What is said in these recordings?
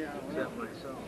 except myself.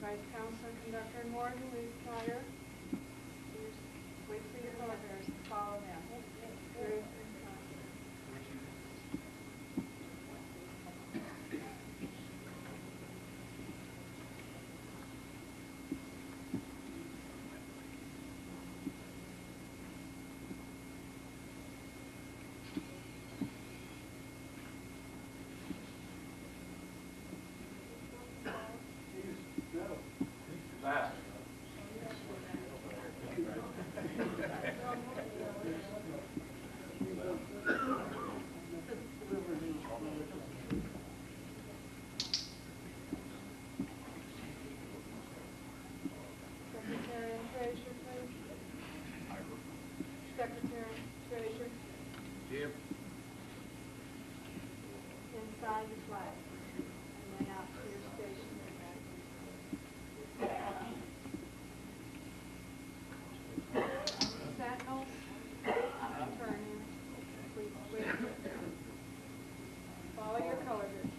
Vice Counselor Conductor Morgan, please fire. Wait for your color bearers to follow them. Ruth and Constance. Secretary and Treasurer, please. Secretary and Treasurer. Here. Inside the flag. And then out to your station. Sentinels, turn in. Please wait. Follow your color group.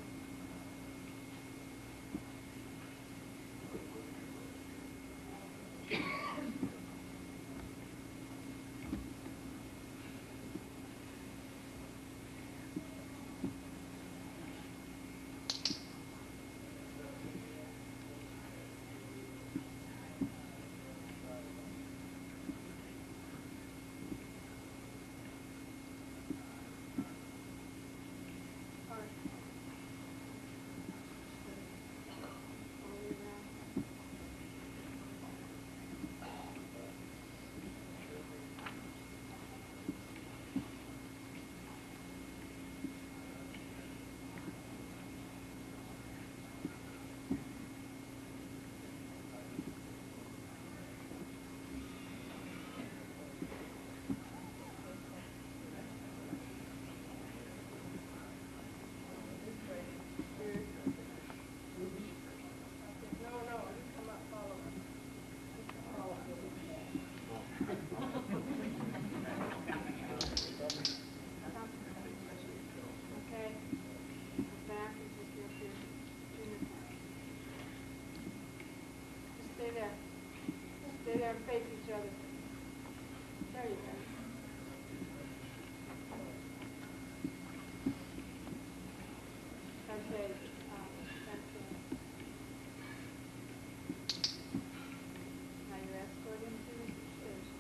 Stay there and face each other. There you go. Okay. Now you're escorting to the station.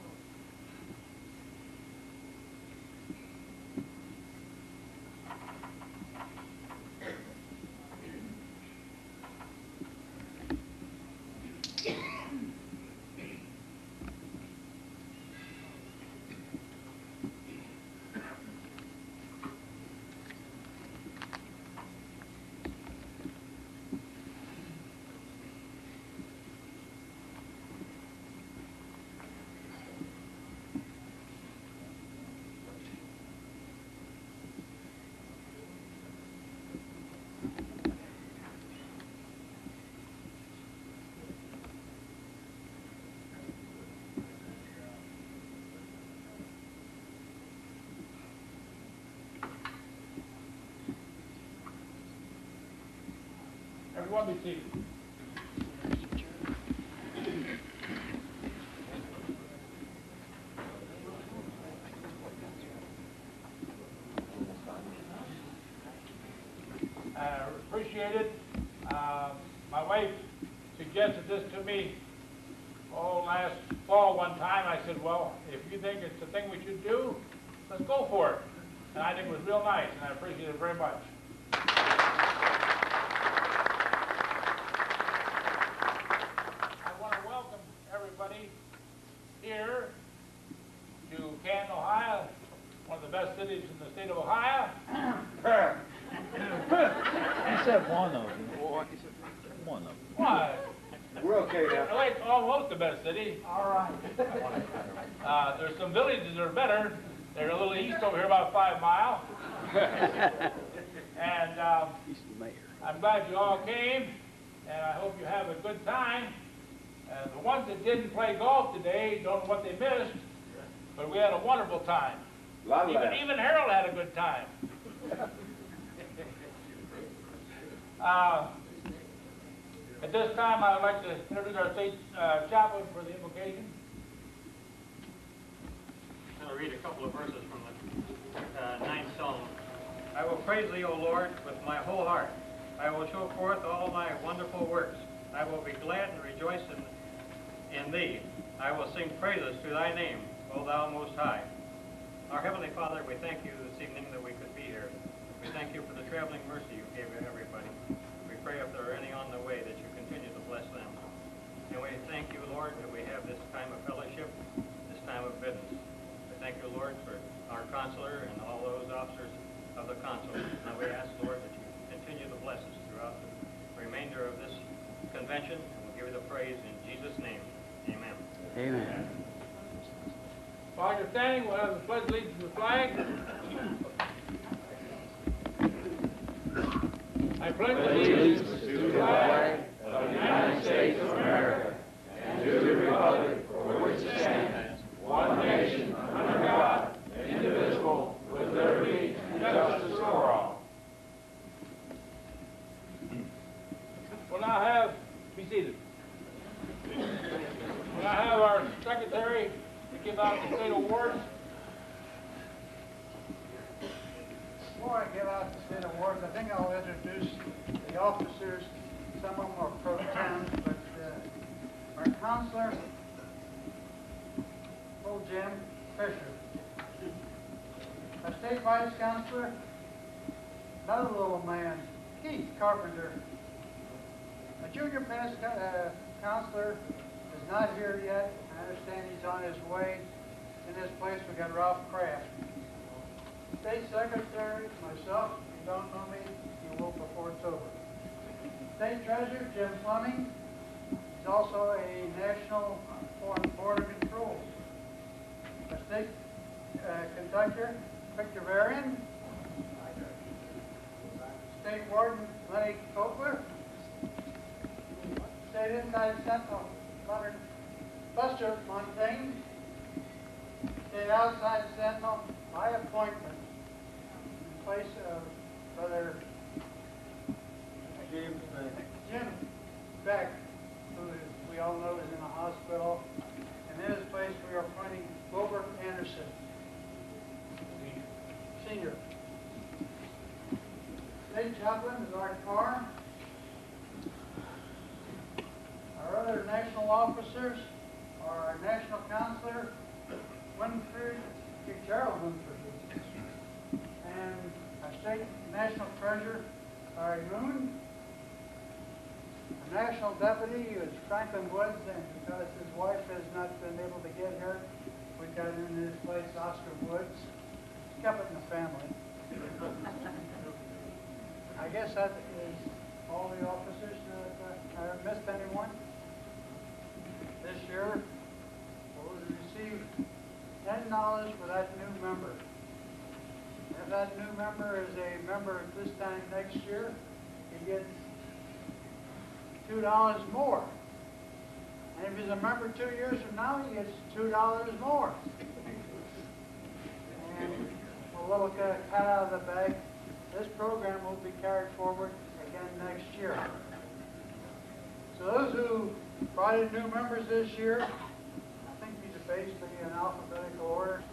everyone be seated. Appreciate it. My wife suggested this to me last fall one time. I said, well, if you think it's the thing we should do, let's go for it. And I think it was real nice, and I appreciate it very much. I want to welcome everybody here to Canton, Ohio, one of the best cities in the state of Ohio. You said one of them. One of them. What? We're okay now. Well, it's almost the best city. All right. There's some villages that are better. They're a little east over here, about 5 miles. And I'm glad you all came, and I hope you have a good time. And the ones that didn't play golf today don't know what they missed, but we had a wonderful time. Even Harold had a good time. At this time, I would like to introduce our state chaplain for the invocation. I'll read a couple of verses from the 9th Psalm. I will praise thee, O Lord, with my whole heart. I will show forth all thy wonderful works. I will be glad and rejoice in thee. I will sing praises to thy name, O thou most high. Our Heavenly Father, we thank you this evening that we could be here. We thank you for the traveling mercy you gave to everybody. We pray if there are any on the way that you continue to bless them. And we thank you, Lord, that we have this time of fellowship, this time of business. We thank you, Lord, for our consular and all those officers of the consulate. And we ask, Lord, that you continue to bless us throughout the remainder of this convention. And we'll give you the praise in Jesus' name. Amen. Amen. While you're standing, we'll have the pledge allegiance to the flag. I pledge allegiance to the flag of the United States of America and to the republic for which it stands, one nation, under God, indivisible, with liberty and justice for all. We'll now have, be seated. We'll now have our secretary to give out the state awards. Before I give out the state awards, I think I'll introduce the officers. Some of them are pro tem, but our counselor, old Jim Fisher. Our state vice counselor, another little man, Keith Carpenter. A junior pass counselor is not here yet. I understand he's on his way. In his place, we got Ralph Kraft. State Secretary, myself, if you don't know me, you will before it's over. State Treasurer, Jim Fleming. He's also a National Foreign Border Control. Our State Conductor, Victor Varian. State Warden, Lenny Copeland. State Inside Sentinel, Leonard Buster Montaigne. State Outside Sentinel, by appointment, in place of Brother Jim Beck, who we all know is in a hospital. And in his place, we are appointing Wilbert Anderson, Senior. State Chaplain is Art Carr. Our other national officers are our National Counselor, Winfred, Gerald Winfred, and our State National Treasurer, Larry Moon. Our National Deputy is Franklin Woods, and because his wife has not been able to get here, we got in his place Oscar Woods. Kept it in the family. I guess that is all the officers. I missed anyone? This year, we'll receive $10 for that new member. If that new member is a member at this time next year, he gets $2 more. And if he's a member 2 years from now, he gets $2 more. And a little cut out of the bag, this program will be carried forward again next year. So those who brought in new members this year, I think these are basically in alphabetical order.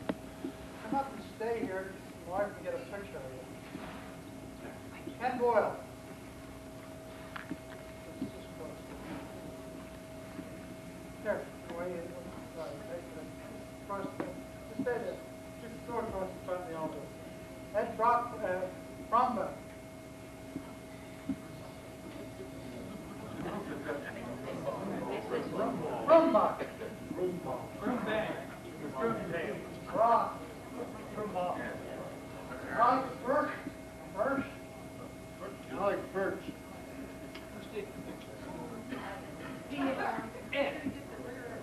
Come up and stay here, so I can get a picture of you. Ken Boyle. Here, way in. Across the, just stay there. Just go across the front of the altar. Ed Bromba. Rumbach. Rock. Rock Birch. Birch. I like Birch. Ed,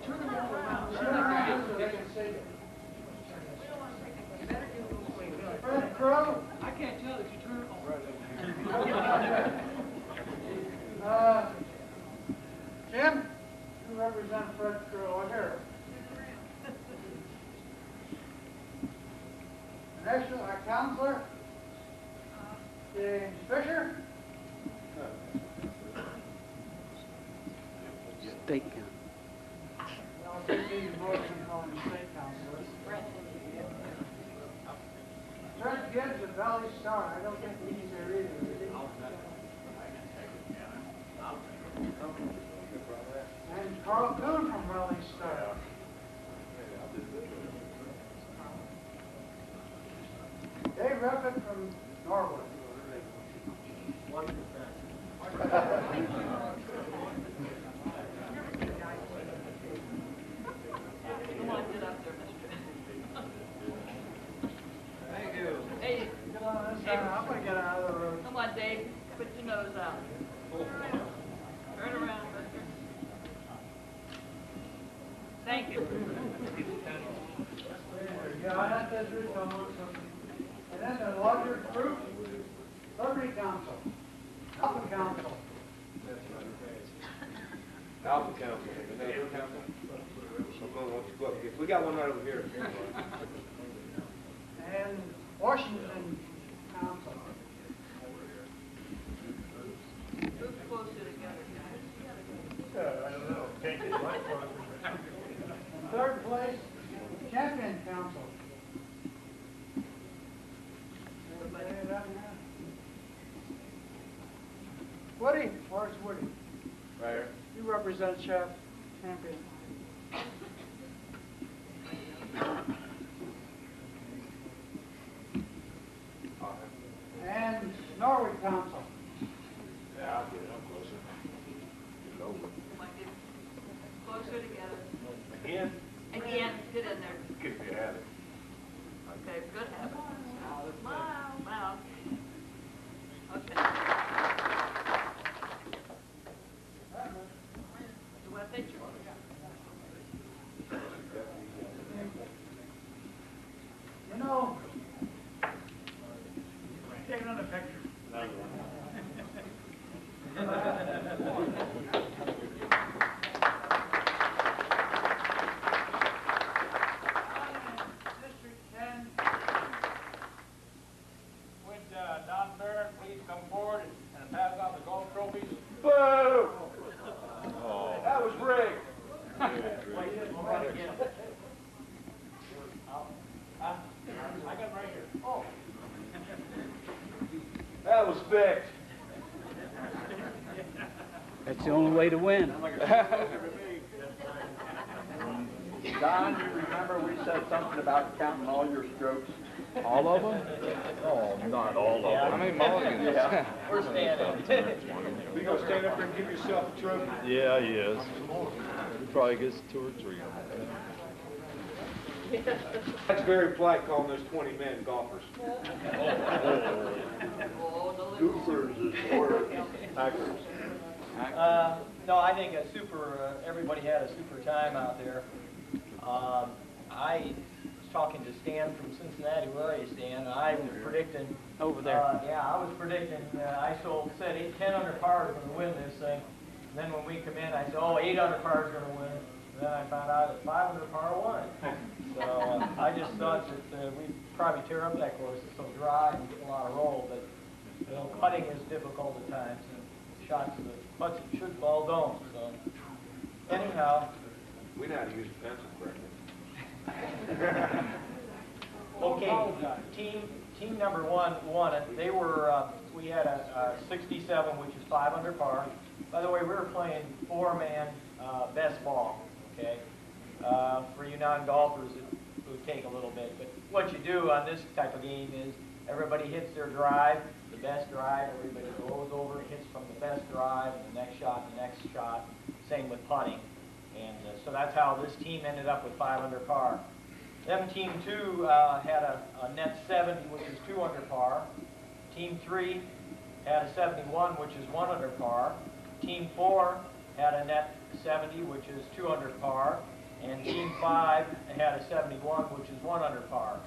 turn them all around. Fred Crow. I can't tell if you turn Jim, you represent Fred Crow here. Next, our counselor, James Fisher. State council. I'll take these motion on the state counselors. Fred Gibbs of Valley Star. I don't think he's here either, is he? And Carl Kuhn from Valley Star. Dave Ruffett from Norwood. Come on, get up there, mister. Thank you. Hey, Come on, this side. I'm gonna get out of the road. come on, Dave. Put your nose out. Turn around, mister. Thank you. Yeah, I have this route on. And then the larger group, Liberty Council, Alpha Council. Alpha Council, is that your council? We got one right over here. And Washington Council. Move closer together, guys. I don't know. Can't get my closer. In third place, Champion Council. Woody, where's Woody? Right here. You represent Chef Champion. And Norwood Council. Yeah, I'll get it. I'm closer. Get over. Come on, get closer together. Again? Again, get in there. Good if you had it. Okay, good habit. Smile, smile. Okay. You want a picture? You know, take another picture. District 10. Would Don Barrett please come forward and pass out the golf trophies? Boo! That was rigged. I got 'em right here. Oh. That was fixed. That's the only way to win. Don, you remember we said something about counting all your strokes? All of them? Oh, not all of them. How many mulligans? Yeah. We're standing. You gonna stand up there and give yourself a trophy? Yeah, he is. He probably gets 2 or 3 of them. That's very polite calling those 20 men golfers. Oh, the little. Goofers is word. Hackers. No, I think a super, everybody had a super time out there. I was talking to Stan from Cincinnati. Where are you, Stan? I was predicting. Over there. Yeah, I was predicting, I said 10 under par is going to win this thing. And then when we come in, I said, oh, 8 under par is going to win. And then I found out that 5 under par won. So I just thought that we'd probably tear up that course. It's so dry and get a lot of roll, but you know, putting is difficult at times. And shots but it should fall down, so. Anyhow, We know how to use the pencil correctly. okay, team number one won it. They were, we had a 67, which is 5 under par. By the way, we were playing 4-man best ball, okay? For you non-golfers, it would take a little bit, but what you do on this type of game is everybody hits their drive, the best drive, everybody goes over, hits from the best drive, and the next shot, same with putting. And so that's how this team ended up with 5 under par. Then team 2 had a net 70, which is 2 under par. Team 3 had a 71, which is 1 under par. Team 4 had a net 70, which is 2 under par. And Team 5 had a 71, which is 1 under par.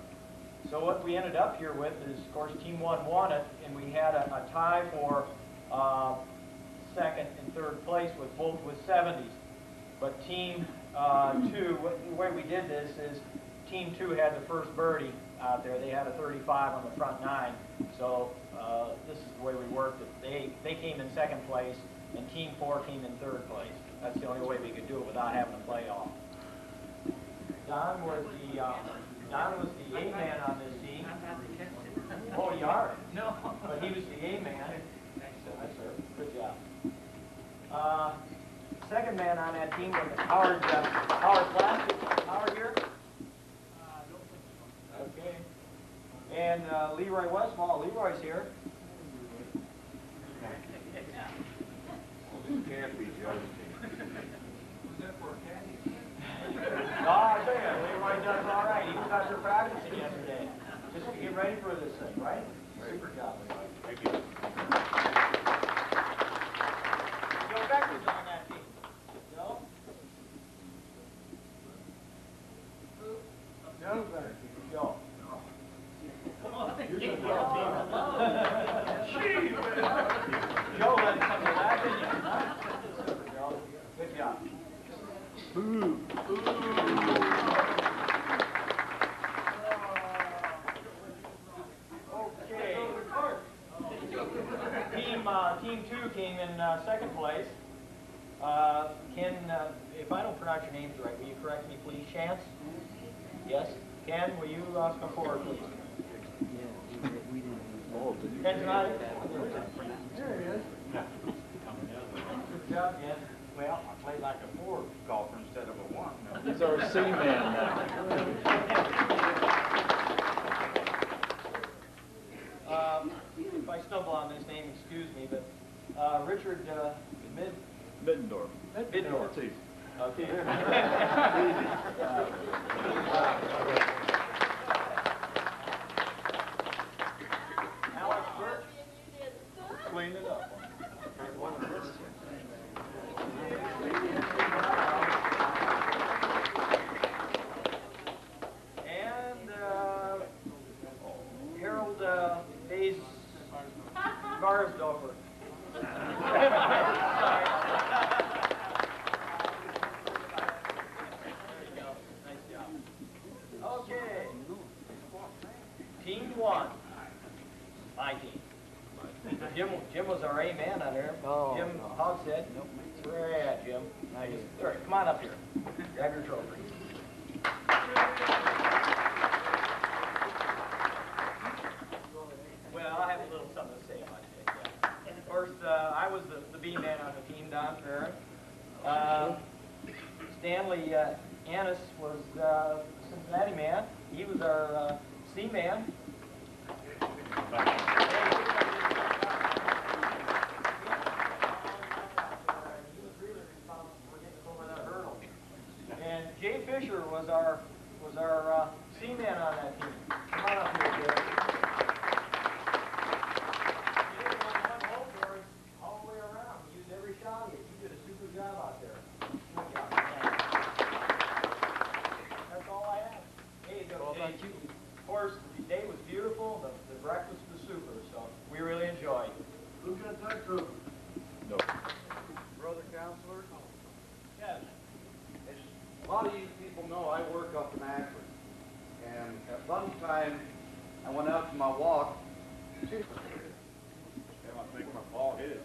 So what we ended up here with is, of course, Team 1 won it, and we had a tie for second and third place with both with 70s. But Team 2, the way we did this is Team 2 had the first birdie out there. They had a 35 on the front 9. So this is the way we worked it. They came in second place, and Team 4 came in third place. That's the only way we could do it without having a playoff. Don was the A-man on this team. Oh, you are? No. But he was the A-man. Yes, sir. Good job. Second man on that team was Howard Plastic. Howard here? Okay. And Leroy Westmall. Leroy's here. Can't be Joe's team. No, I tell you, Leroy does all right. He was out there practicing yesterday, just to get ready for this thing, right? Super job, Leroy. Thank you. Joe Becker's on that team. Joe? Joe's better. Joe. Joe had something to laugh in you. Super, Joe. Good job. Okay. Team 2 came in second place. Ken, if I don't pronounce your names right, will you correct me, please? Chance? Yes? Ken, will you come forward, please? We didn't. Ken's not it? There he is. Good job, Ken. Well, I played like a 4 golfer instead of a 1. No. He's our C-man now. If I stumble on this name, excuse me, but Richard Middendorf. Middendorf. That's easy. Okay. Alex Birch. Clean it up. And Harold Hayes Garsdorfer. Sorry. There you go. Nice job. Okay. Team 1. My team. Jim was our A-man on there. Oh, Jim Hogshead. Where are you at, Jim? Nice. All right, come on up here. Grab your trophy. Well, I have a little something to say about it. Yeah. Of course, I was the B-man on the team, Don Farron. Stanley Annis was Cincinnati man. He was our C-man. And Jay Fisher was our C-man on that team. Come on up here, Jay. He did one hole for us all the way around. He used every shot he had. You did a super job out there. Good job. That's all I have. Hey, of course, the day was beautiful. The breakfast was super. So we really enjoyed. Who got that trophy? No. Brother Counselor, Yes. a lot of you people know I work up in Akron. And at lunchtime, I went out to my walk. Yeah, I think my ball hit it.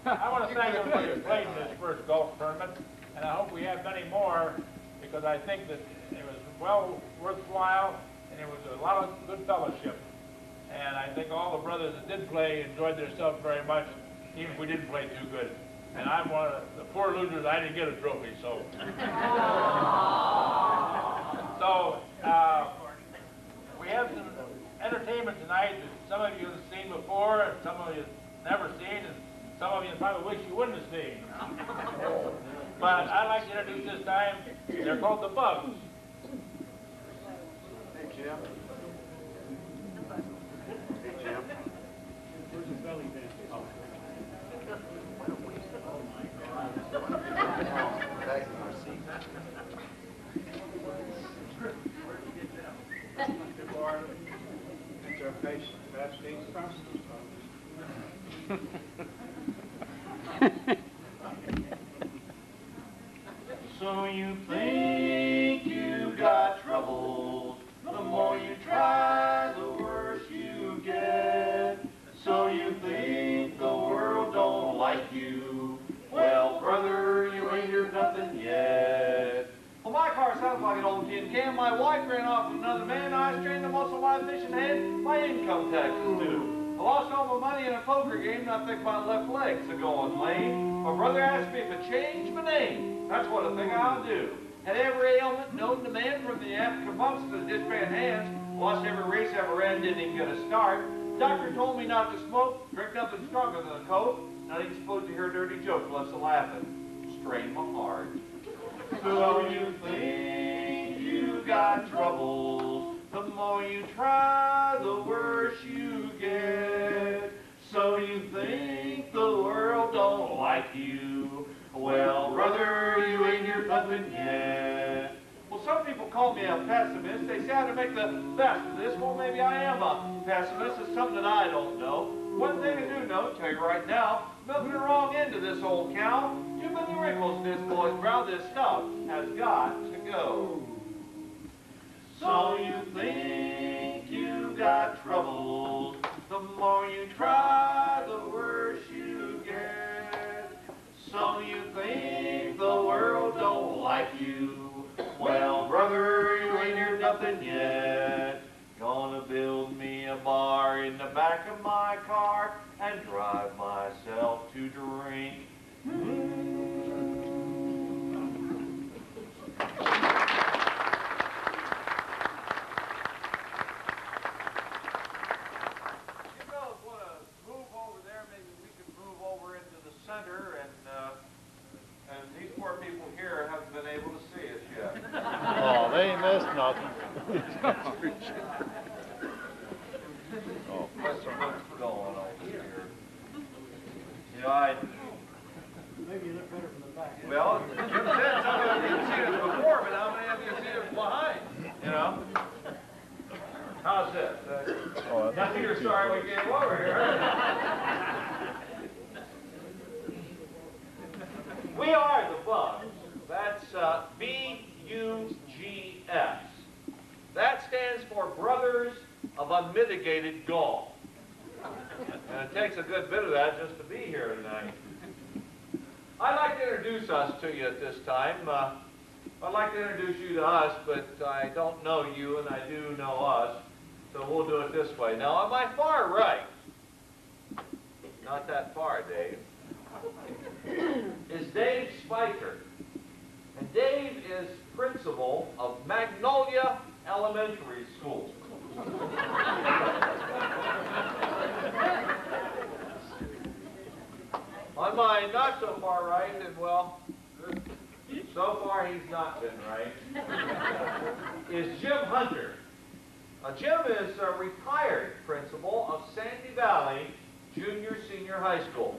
I want to thank everybody who played in this first golf tournament, and I hope we have many more, because I think that it was well worthwhile, and it was a lot of good fellowship. And I think all the brothers that did play enjoyed themselves very much, even if we didn't play too good. And I'm one of the poor losers. I didn't get a trophy, so. So, we have some entertainment tonight that some of you have seen before, and some of you have never seen, and some of you probably wish you wouldn't have seen. But I'd like to introduce this time, they're called the Bugs. Hey, Jim. Hey, Jim. Where's the belly band? Oh. Back in our seat. That's our patient, backstage process. So you think you got troubles, the more you try, the worse you get. So you think the world don't like you, well, brother, you ain't heard nothing yet. Well, my car sounds like an old tin can. My wife ran off with another man. I strained the muscle of my fishing head. My income taxes due. I lost all my money in a poker game, and I think my left leg's a-going lame. My brother asked me if I changed my name. That's what I think I'll do. Had every ailment known to man, from the Africa bumps to the dishpan hands. Lost every race I ever ran, didn't even get a start. Doctor told me not to smoke, drink nothing stronger than a Coke. Not even supposed to hear a dirty joke unless I'm laughing. Strained my heart. So you think you got troubles, the more you try, the worse you get. So you think the world don't like you, well, brother, you ain't heard nothing yet. Well, some people call me a pessimist. They say how to make the best of this. Well, maybe I am a pessimist. It's something that I don't know. One thing I do know, tell you right now, milking the wrong end of this old cow. Too many wrinkles in this boy's brow. This stuff has got to go. So you think you got troubles, the more you try, the worse you get. So you think the world don't like you, well, brother, you ain't heard nothing yet. Gonna build me a bar in the back of my car and drive myself to drink. Center, and these poor people here haven't been able to see us yet. Oh, they ain't missed nothing. Oh. What's going on over here? You know, Maybe you look better from the back. well, Jim said some of you have seen us before, but how many of you have seen us behind? You know? How's this? Oh, Nothing you're sorry we came over here. We are the Bugs. That's B-U-G-S. That stands for Brothers of Unmitigated Golf. And it takes a good bit of that just to be here tonight. I'd like to introduce us to you at this time. I'd like to introduce you to us, but I don't know you and I do know us. So we'll do it this way. Now, on my far right, not that far, Dave, is Dave Spiker. And Dave is principal of Magnolia Elementary School. On my not so far right, and well, so far he's not been right, is Jim Hunter. Jim is a retired principal of Sandy Valley Junior Senior High School.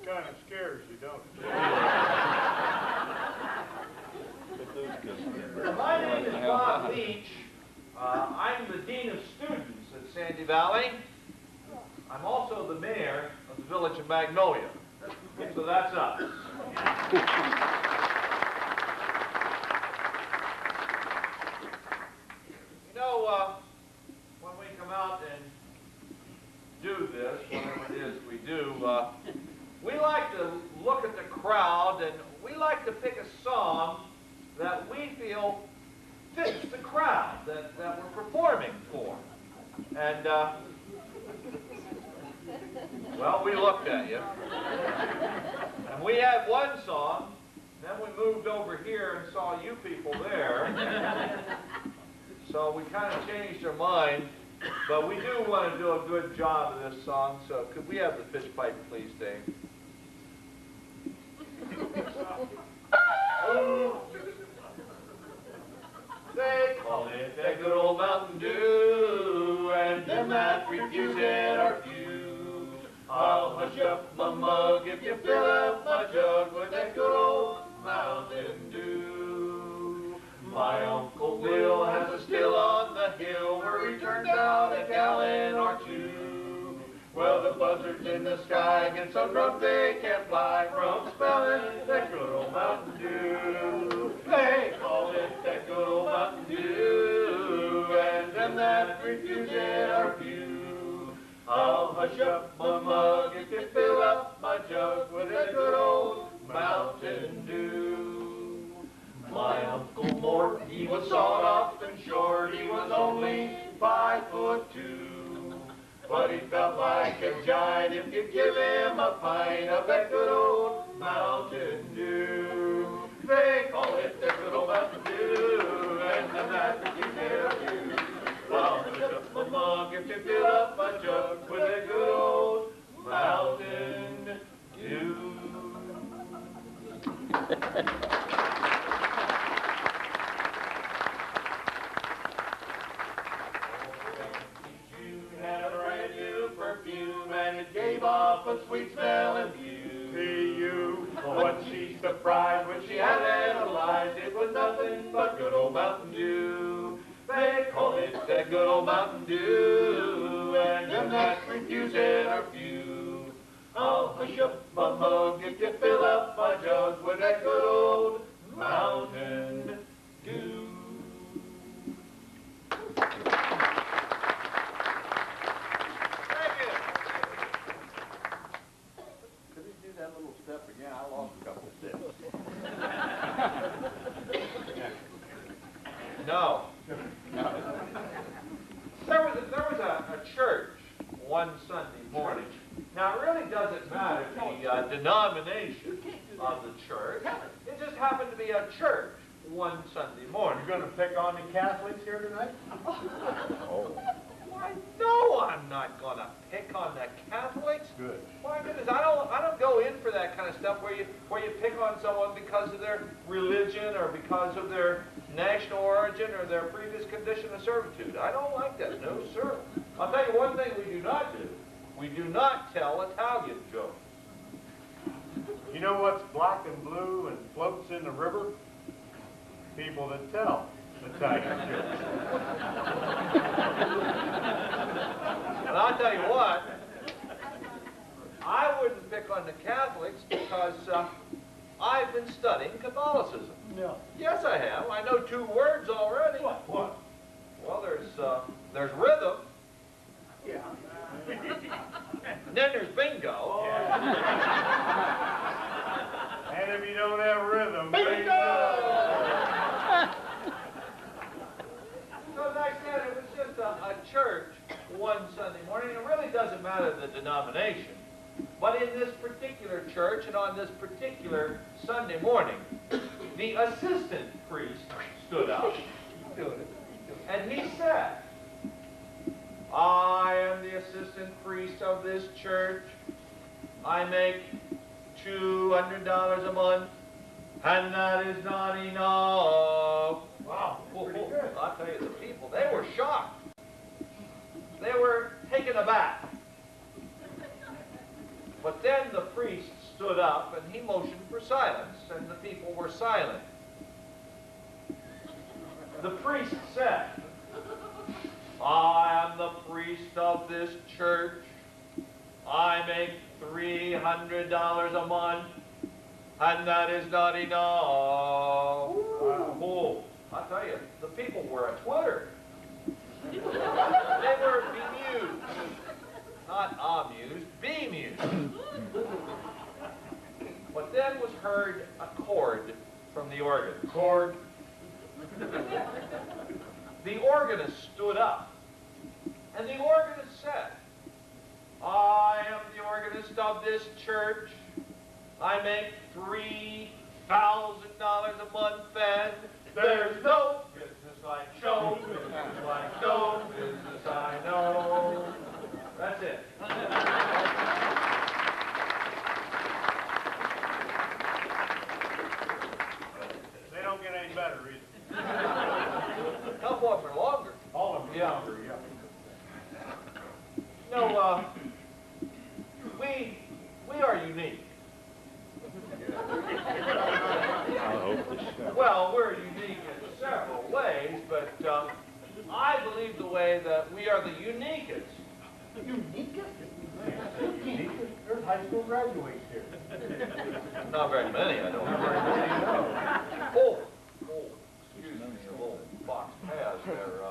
Kind of scares you, don't it? My name is Bob Leach. I'm the Dean of Students at Sandy Valley. I'm also the mayor of the village of Magnolia. So that's us. You know, this, whatever it is we do, we like to look at the crowd and we like to pick a song that we feel fits the crowd that we're performing for. And, well, we looked at you. And we had one song, then we moved over here and saw you people there. So we kind of changed our mind, but we do want to do a good job of this song, so could we have the fish pipe, please, Dave? They call it that good old Mountain Dew, and them that refuse it are few. I'll hush up my mug if you fill up my jug with that good old Mountain Dew. My Uncle Bill has a still on the hill where he turns out a gallon or two. Well, the buzzards in the sky get so drunk they can't fly from smelling that good old Mountain Dew. They call it that good old Mountain Dew, and them that refuse it are few. I'll hush up my mug if you fill up my jug with that good old Mountain Dew. My Uncle Mort, he was sawed-off and short, he was only 5'2". But he felt like a giant if you give him a pint of that good old Mountain Dew. They call it the good old Mountain Dew, and the that you tell you. I'll push up my mug if you fill up my jug with that good old Mountain Dew. And it gave off a sweet smell and view to you. But she surprised when she had analyzed it was nothing but good old Mountain Dew. They call it that good old Mountain Dew, and them that refuse it are few. I'll hush up my mug if you fill up my jug with that good old Mountain Dew. Step again, I lost a couple of steps. No. There was a church one Sunday morning. Now, it really doesn't matter the denomination of the church. It just happened to be a church one Sunday morning. You're going to pick on the Catholics here tonight? Oh. Why, no, I'm not going to pick on the Catholics. Good. My goodness, I don't go in for that kind of stuff where you pick on someone because of their religion or because of their national origin or their previous condition of servitude. I don't like that. No, sir. I'll tell you one thing we do not do. We do not tell Italian jokes. You know what's black and blue and floats in the river? People that tell Italian jokes. And I'll tell you what, I wouldn't pick on the Catholics because I've been studying Catholicism. No. Yes, I have. I know 2 words already. What? What? Well, there's rhythm. Yeah. And then there's bingo. Yeah. And if you don't have rhythm, So as I said, it was just a church one Sunday morning. It really doesn't matter the denomination. But in this particular church and on this particular Sunday morning, the assistant priest stood up. And he said, I am the assistant priest of this church. I make $200 a month, and that is not enough. Wow, pretty good. I'll tell you, the people, they were shocked. They were taken aback. But then the priest stood up and he motioned for silence, and the people were silent. The priest said, I am the priest of this church. I make $300 a month, and that is not enough. Oh, I tell you, the people were at Twitter. They were bemused, not amused. years. But then was heard a chord from the organ. Chord. The organist stood up, and the organist said, I am the organist of this church. I make $3,000 a month, and there's no business like show business like show business I know. That's it. They don't get any better either. Couple of them are longer. All of them Yeah. longer, yeah. No, we are unique. Well, we're unique in several ways, but I believe the way that we are the uniquest. There's high school graduates here. Not very many, I don't know. Oh, excuse me, a little box pass there.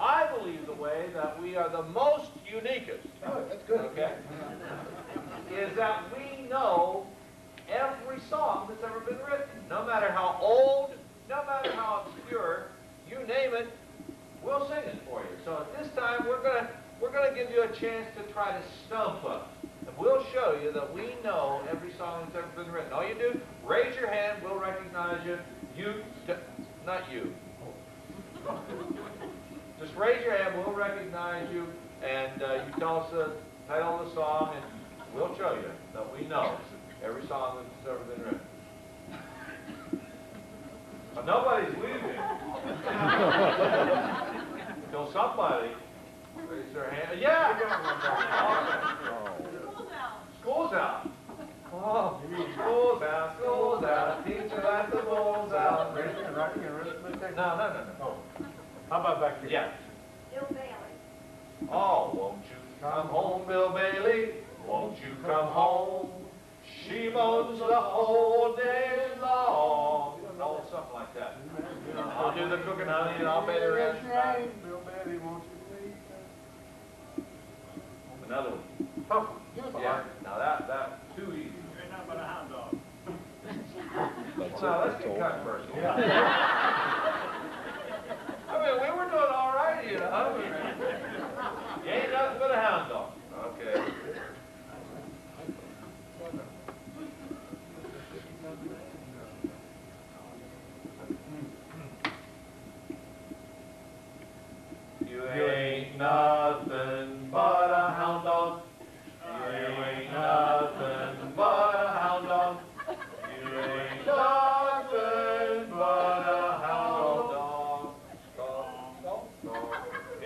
I believe the way that we are the most uniquest. Oh, that's good. Okay? Is that we know every song that's ever been written. No matter how old, no matter how obscure, you name it, we'll sing it for you. So at this time, we're gonna give you a chance to try to stump us. And we'll show you that we know every song that's ever been written. All you do, raise your hand, we'll recognize you. Not you. Just raise your hand, we'll recognize you, and you tell us the title of the song, and we'll show you that we know every song that's ever been written. But nobody's leaving. Until somebody raise their hand. Yeah! School's out. Oh, school's out, school's out. Teacher left the balls out. No. Oh. How about back here? Yeah. Bill Bailey. Oh, won't you come home, Bill Bailey? Won't you come home? She moans the whole day long. Oh, something like that. I'll do the cooking, honey, and I'll pay the rent. Bill Bailey, won't you please? Another one. Oh, Yeah. Now that's too easy. You're not but a hound dog. Now let's get cut first. I mean, we were doing all right, you know. You ain't nothing but a hound dog. Okay. You ain't nothing but a hound dog. You ain't nothing but a hound dog. You ain't nothing but a hound dog.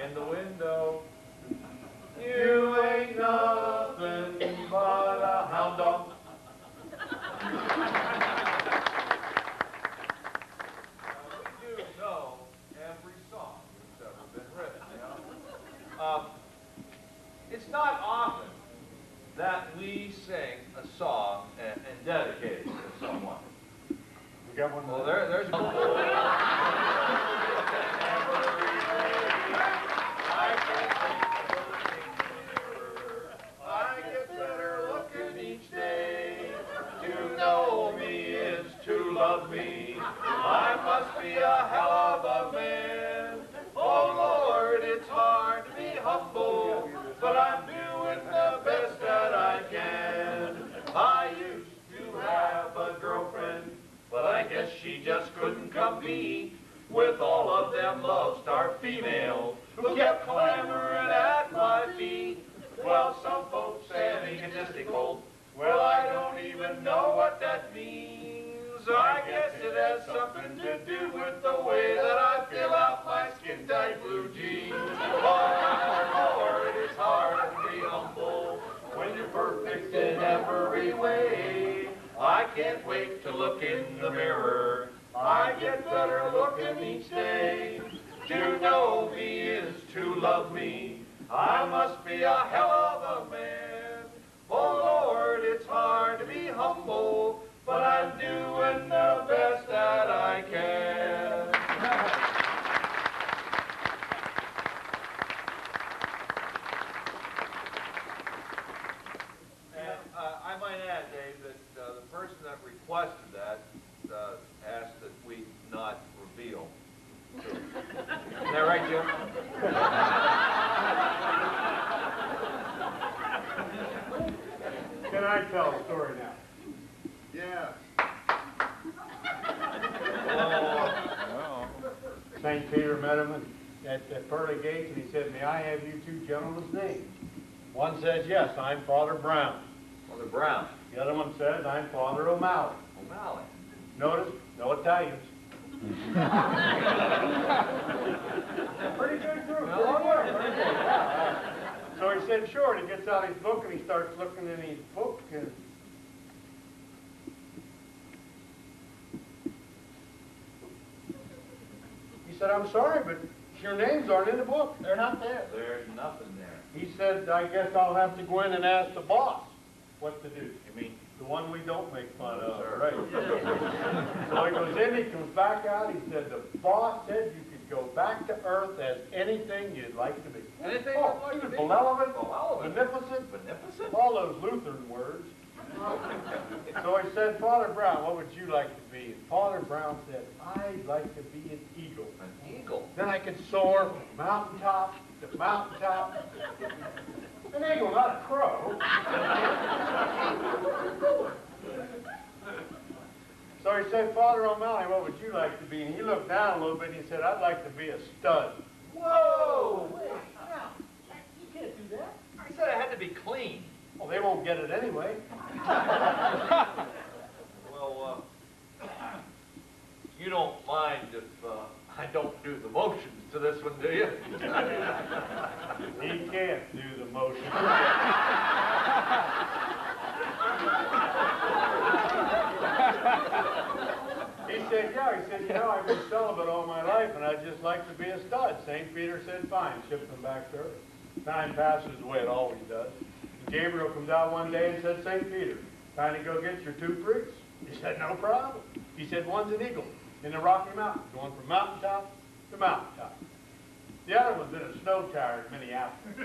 In the window. You ain't nothing but a hound dog. We do know every song that's ever been written. You know? It's not often that we sing a song and dedicate it to someone. We got one. Well, there's I get better looking each day. To know me is to love me. I must be a hell of a man. Oh Lord, it's hard to be humble, but I'm doing the best that I can. I used to have a girlfriend, but I guess she just couldn't compete with all of them love-starved females who kept clamoring at my feet. Well, some folks say I'm egotistical. Well, I don't even know what that means. I guess it has something to do with the way that I fill out my skin-tight blue jeans. Oh, Lord, it's hard to be humble when you're perfect in every way. I can't wait to look in the mirror. I get better looking each day. To know me is to love me. I must be a hell of a man. Oh Lord, it's hard to be humble, but I'm doing the best that I can. can I tell a story now? Yeah. St. Peter met him at the pearly gates, and he said, "May I have you two gentlemen's names?" One says, "Yes, I'm Father Brown." Father Brown. The other one says, "I'm Father O'Malley." O'Malley. Notice, no Italians. Pretty good group. So he said, "Sure," and he gets out his book and he starts looking in his book, and he said, "I'm sorry, but your names aren't in the book. They're not there." There's nothing there. He said, "I guess I'll have to go in and ask the boss what to do." You mean the one we don't make fun of, right? So he goes in, he comes back out, he said, "The boss said you could go back to Earth as anything you'd like to be." Anything Oh, you'd like to be? benevolent, Benevolent. beneficent, Beneficent? all those Lutheran words. So he said, "Father Brown, what would you like to be?" And Father Brown said, "I'd like to be an eagle. An eagle. Then I could soar from mountaintop to mountaintop." An eagle, not a crow. So he said, "Father O'Malley, what would you like to be?" And he looked down a little bit and he said, "I'd like to be a stud." Whoa! You can't do that. He said it had to be clean. Well, they won't get it anyway. Well, you don't mind if I don't do the motions to this one, do you? He can't do the motion. He said, "Yeah," he said, "You know, I've been celibate all my life and I'd just like to be a stud." St. Peter said, "Fine," shipped him back to Earth. Time passes the way it always does. And Gabriel comes out one day and said, "St. Peter, time to go get your two freaks?" He said, "No problem." He said, "One's an eagle in the Rocky Mountains, going from mountaintop to mountaintop. The other one's in a snow tower in Minneapolis."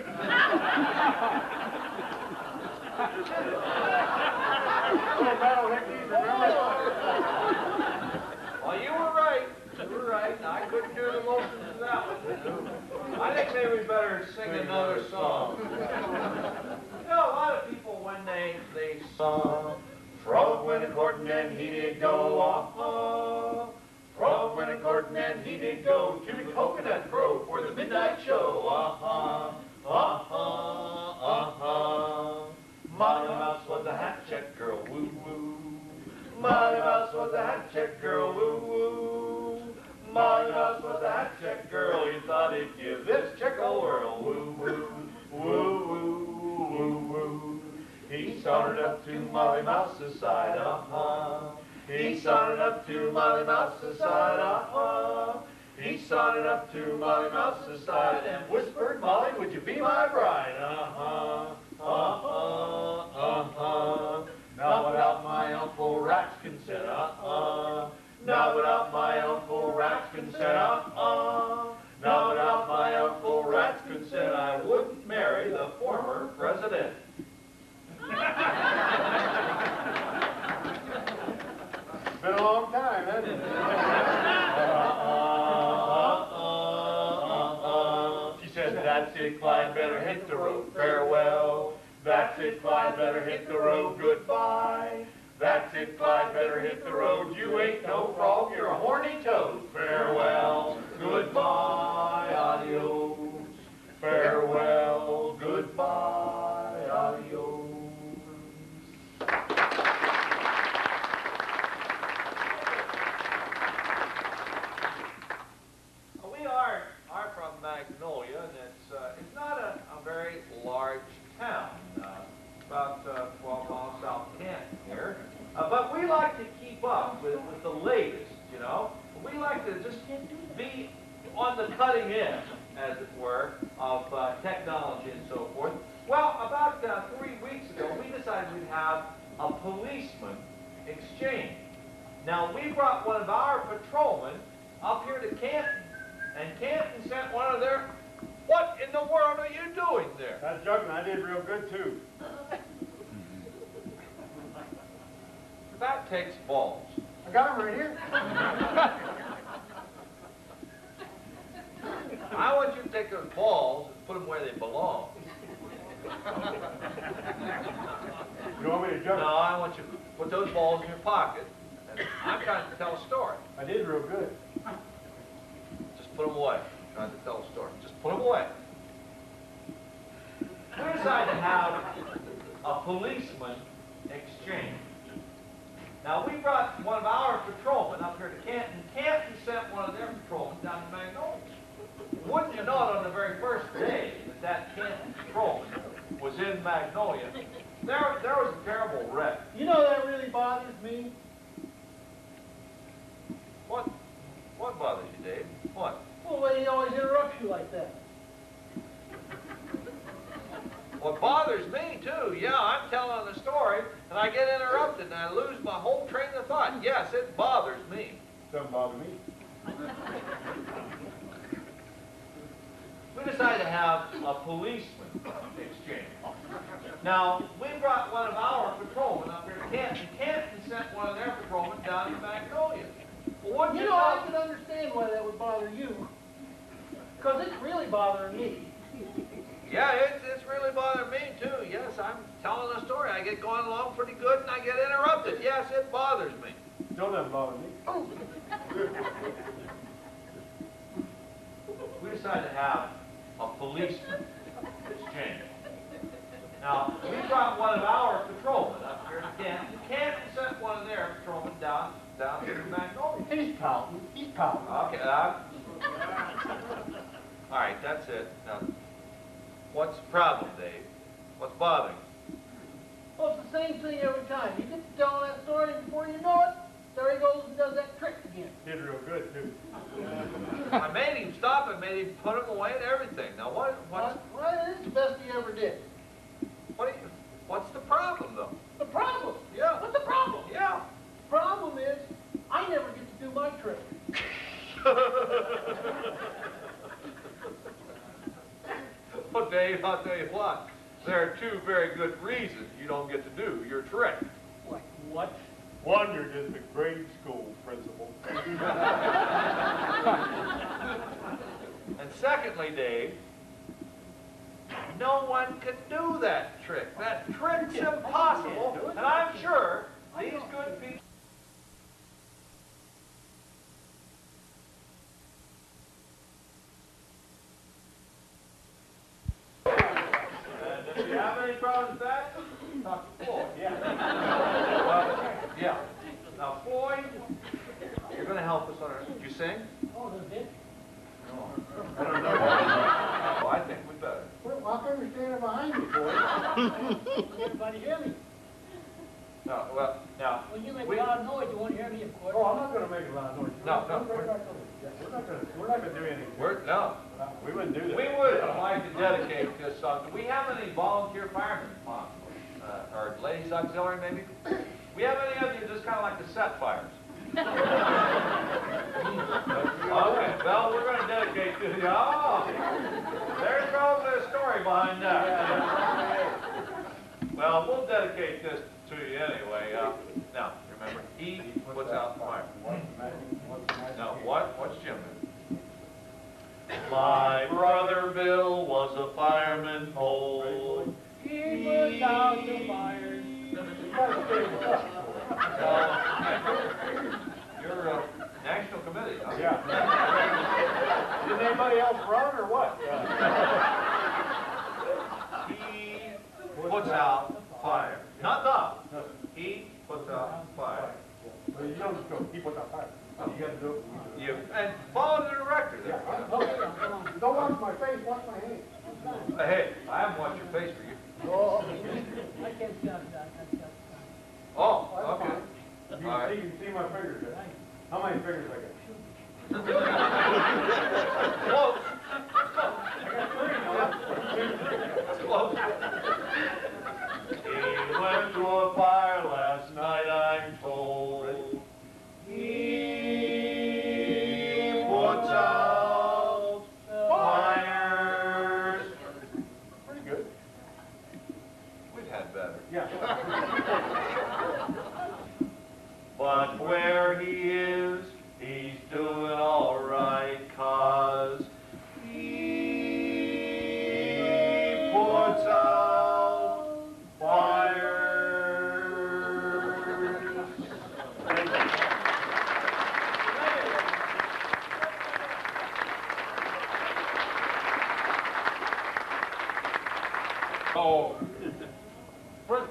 Little metal hickeys, remember? Well, you were right. You were right. I couldn't do the motions to that one. I think maybe we better sing another song. You know, a lot of people, when they sung, "Frog went a courting and he did go, Frog went a courting and he did go to the coconut grove for the midnight show, Molly Mouse was a hat-check girl, woo-woo. Molly Mouse was a hat-check girl, woo-woo. Molly Mouse was a hat-check girl, you thought he'd give this chick a whirl, woo-woo, woo-woo, woo-woo. He sauntered up to Molly Mouse's side, He sauntered up to Molly Mouse's side, He sauntered up to Molly Mouse's side and whispered, "Molly, would you be my bride?" Not without my Uncle Rat's consent, Not without my Uncle Rat's consent, Not without my Uncle Rat's consent, I wouldn't marry the former president. It's been a long time, hasn't it? She said, "That's it, Clyde, better hit the road, farewell. That's it, Clyde, better hit the road, goodbye. That's it, Clyde, better hit the road. You ain't no frog, you're a horny toad. Farewell, goodbye, adios. Farewell, goodbye, adios." We are from Magnolia, and it's not a very large town, about 12 miles south of Canton here. But we like to keep up with the latest, you know. We like to just be on the cutting edge, as it were, of technology and so forth. Well, about 3 weeks ago, we decided we'd have a policeman exchange. Now, we brought one of our patrolmen up here to Canton, and Canton sent one of their... What in the world are you doing there? That's joking. I did real good, too. That takes balls. I got him right here. I want you to take those balls and put them where they belong. You you want me to jump? No, I want you to put those balls in your pocket. And I'm trying to tell a story. I did real good. Just put them away. I'm trying to tell a story. Just put them away. We decided to have a policeman exchange. Now, we brought one of our patrolmen up here to Canton. Canton sent one of their patrolmen down to Magnolia. Wouldn't you know it, on the very first day that Canton patrolman was in Magnolia, there was a terrible wreck. You know, that really bothers me. What bothers you, Dave? What? Well, the way he always interrupts you like that. What bothers me, too, yeah, I'm telling the story, and I get interrupted, and I lose my whole train of thought. Yes, it bothers me. Doesn't bother me. We decided to have a policeman exchange. Now, we brought one of our patrolmen up here to Canton. Canton sent one of their patrolmen down to Magnolia. Well, wouldn't You you know, I know? can understand why that would bother you. Because it's really bothering me. Yeah, it's really bothering me, too. Yes, I'm telling a story. I get going along pretty good, and I get interrupted. Yes, it bothers me. Still doesn't bother me. We decided to have a policeman exchange. Now, we brought one of our patrolmen up here to Canton. Canton sent one of their patrolmen down to Magnolia. He's pouting. He's pouting. Okay, all right, that's it. Now, what's the problem, Dave? What's bothering you? Well, it's the same thing every time. You get to telling that story, and before you know it, there he goes and does that trick again. Did real good, too. I made him stop. I made him put him away and everything. Now, what's Well, it's the best he ever did. what's the problem, though? The problem? Yeah. What's the problem? Yeah. The problem is, I never get to do my trick. Well, Dave, I'll tell you what. There are two very good reasons you don't get to do your trick. Like what? One, you're just a grade school principal. And secondly, Dave, no one can do that trick. That trick's impossible, and I'm sure these good people... Do you have any problems with that? Talk to Floyd. Yeah. Well, yeah. Now, Floyd, you're going to help us on our... Did you sing? Oh, the bit? No. I don't know. Well, I think we better. Well, how come you're standing behind me, boy? Everybody hear me. No, well, now... When you make a loud noise, you won't hear me, of course. Oh, I'm not going to make a loud noise. No. We're not going to do anything. No. We wouldn't do that. We would like to dedicate this song. Do we have any volunteer firemen, or ladies auxiliary, maybe? We have any of you just kind of like the set fires? Okay, well, we're going to dedicate to you. Oh, there goes the story behind that. Well, we'll dedicate this to you anyway. Now, remember, he puts out the fire. Now, what's Jim doing? My brother Bill was a fireman pole. He put out the fires. You're a national committee, huh? Yeah. Didn't anybody else run or what? He puts out fire. Not the. He puts out fire. Well, you don't just go, he puts out fire. You got to do it. You, and follow the director there. Don't watch my face, watch my hands. Hey, I haven't watched your face for you. Oh, I can't stop that. I can't stop Oh, okay. You All right. can see my fingers there. How many fingers I got? Close. Close. He went to a fire last night, I'm told. He puts out fires. Pretty good. We've had better. Yeah. But where he is, he's doing all right, 'cause he puts out fires.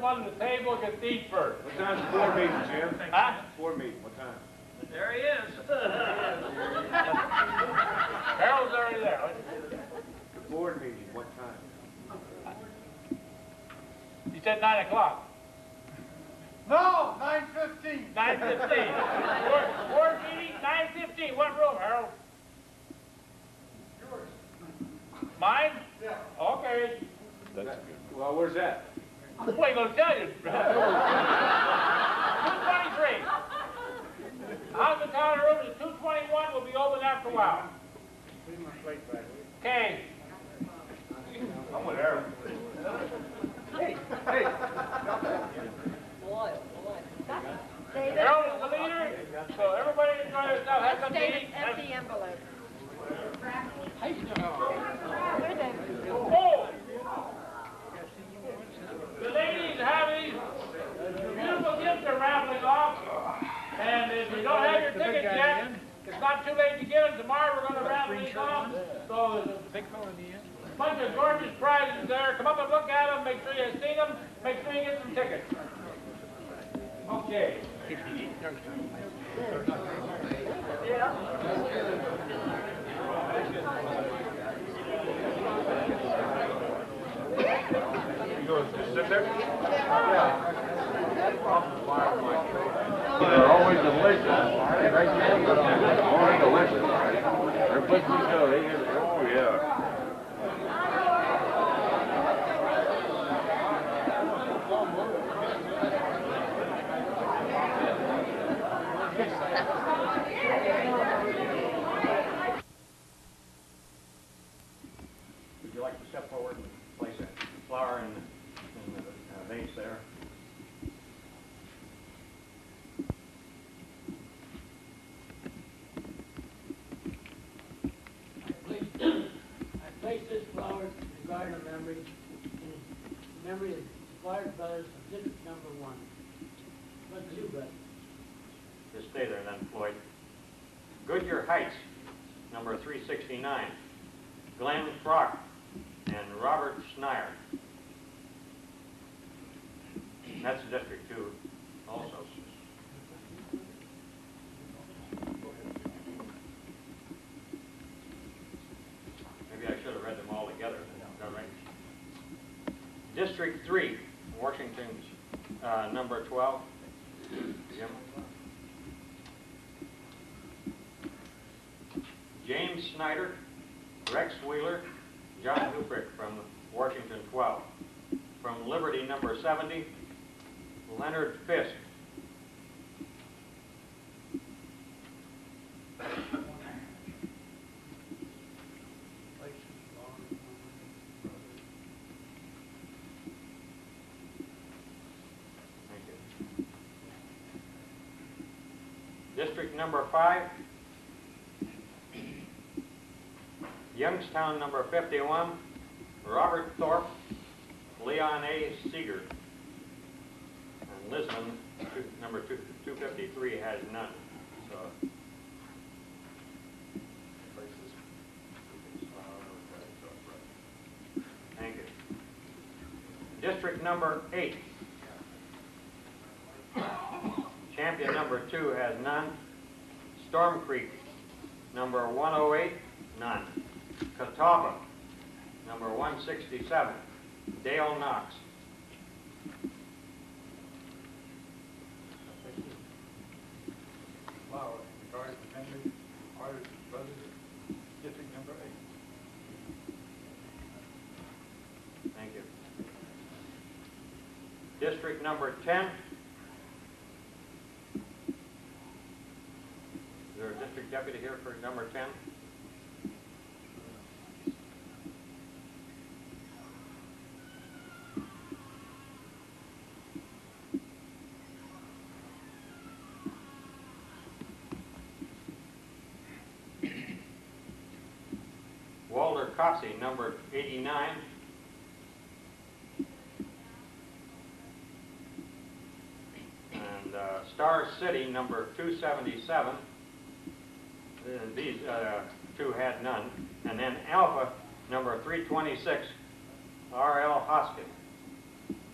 one at the table gets to eat first. What time's the board meeting, Jim? Huh? Board meeting, what time? There he is. Harold's already there. The board meeting, what time? He said 9 o'clock. No, 9:15. 9:15. Board meeting, 9:15. What room, Harold? Yours. Mine? Yeah. Okay. Well, where's that? What are you going to tell you? 223. Hospitality room is 221. Will be open after a while. Okay. I'm with Harold. Hey. Harold is the leader, so everybody enjoy yourself. Have something to eat. Empty envelope. Oh! The ladies have these beautiful gifts they're raffling off. And if you don't have your tickets yet, it's not too late to get them. Tomorrow we're going to raffle these off. So there's a bunch of gorgeous prizes there. Come up and look at them. Make sure you've seen them. Make sure you get some tickets. Okay. Sit there? They're always delicious. Always delicious. They're putting the show. Oh, yeah. Would you like to step forward and place a flower in the vase there? I place this flower in the garden of memory, in memory of the Squire brothers of District Number 1. What's you, brother? Just stay there then, Floyd. Goodyear Heights, number 369. Glenn Frock and Robert Schneier. That's District 2 also. Maybe I should have read them all together. Is that right? District 3, Washington's number 12. Jim. James Snyder, Rex Wheeler, John Duprick from Washington 12. From Liberty number 70, Leonard Fisk. Thank you. District number 5, Youngstown number 51, Robert Thorpe, Leon A. Seeger. And Lisbon, number 253, has none. So, thank you. District number 8, Champion number 2 has none. Storm Creek, number 108, none. Catawba, number 167, Dale Knox. Flower, garden of memory, artist brothers, District number 8. Thank you. District number 10. Is there a district deputy here for number 10? Walter Cossey, number 89. And Star City, number 277. These two had none. And then Alpha, number 326, R.L. Hoskin.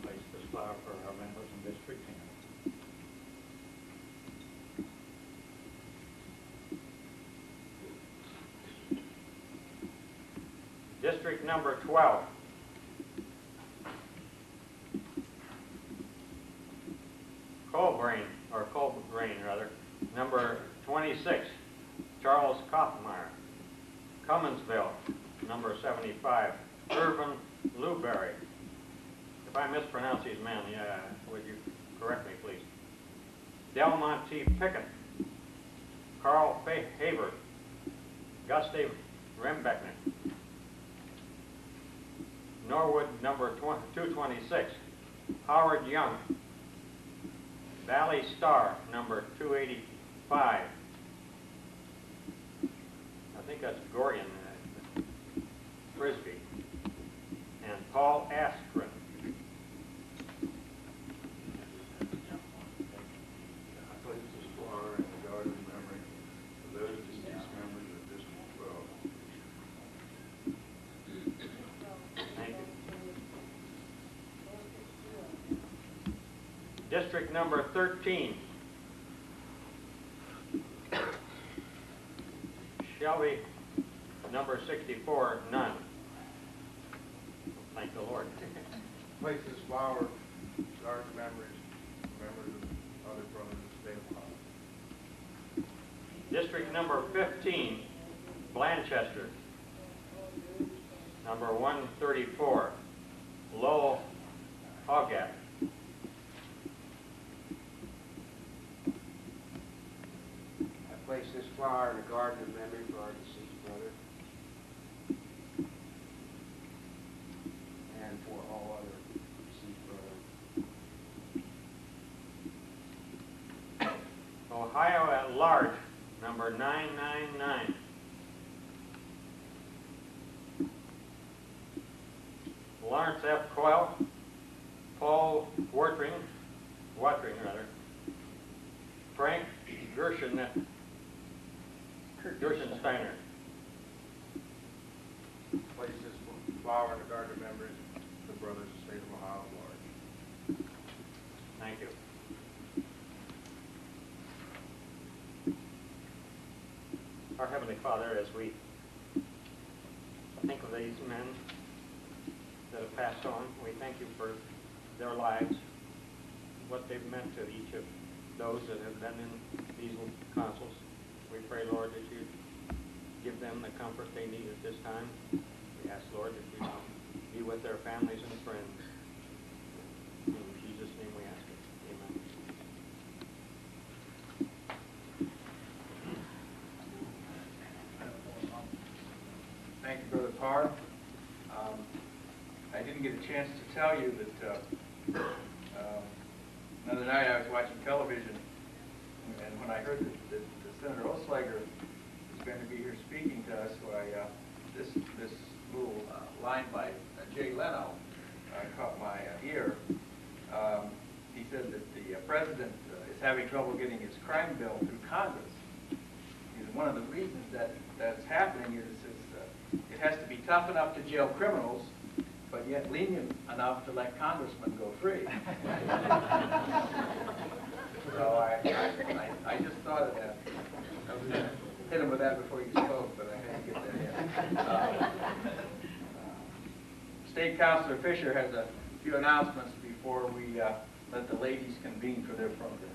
Place this flower for District number 12. Colbrain rather. Number 26, Charles Kaufmeyer. Cumminsville, number 75, Irvin Blueberry. If I mispronounce these men, would you correct me, please? Delmont T. Pickett, Carl Haber, Gustav Rembeckner. Norwood, number 226, Howard Young. Valley Star, number 285. I think that's Gorian Frisbee. And Paul Askren. I place this flower in the garden of memory of those deceased members of District 12. Thank you. District number 13. Shelby, number 64, none. Thank the Lord. Place this flower in the garden of memories of members of other brothers of the state of Ohio. District number 15, Blanchester. Number 134, Lowell Hogat. I place this flower in a garden of memory for our deceased brother and for all other deceased brothers. Ohio at Large, number 999. Lawrence F. Coyle, Paul Watring, Frank Gershensteiner. Place this flower in the garden of memories of the brothers of the state of Ohio at large. Thank you. Our Heavenly Father, as we think of these men that have passed on, we thank you for their lives, what they've meant to each of those that have been in these councils. We pray, Lord, that you give them the comfort they need at this time. We ask, Lord, that you be with their families and friends. In Jesus' name we ask it. Amen. Thank you, Brother Parr. I didn't get a chance to tell you that another night I was watching television, and when I heard that Senator Oslager was going to be here speaking to us, this little line by Jay Leno caught my ear. He said that the president is having trouble getting his crime bill through Congress. And one of the reasons that's happening is it has to be tough enough to jail criminals, but yet lenient enough to let congressmen go free. So I just thought of that. I was going to hit him with that before he spoke, but I had to get that in. State Councilor Fisher has a few announcements before we let the ladies convene for their program.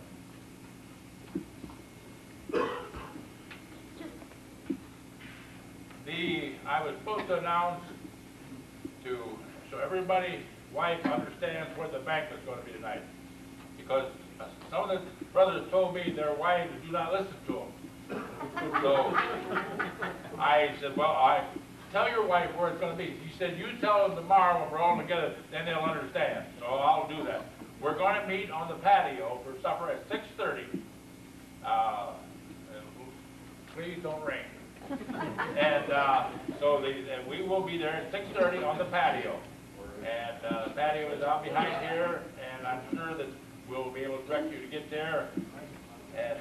I was supposed to announce so everybody, wife understands where the banquet's going to be tonight. Because some of the brothers told me their wives do not listen to them. So I said, well, tell your wife where it's going to be. She said, you tell them tomorrow when we're all together, then they'll understand. So I'll do that. We're going to meet on the patio for supper at 6:30. Please don't ring. And so we will be there at 6:30 on the patio. And the patio is out behind here, and I'm sure that we'll be able to direct you to get there. And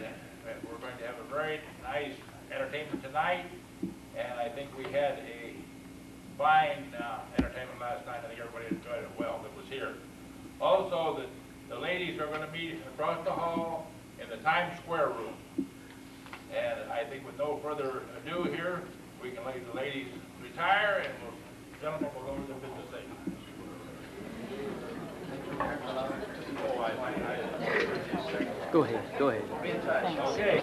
we're going to have a very nice entertainment tonight. And I think we had a fine entertainment last night. I think everybody enjoyed it well that was here. Also, the ladies are going to meet across the hall in the Times Square room. And I think with no further ado here, we can let the ladies retire, and we'll Gentlemen will go into business session. Go ahead, go ahead. Okay.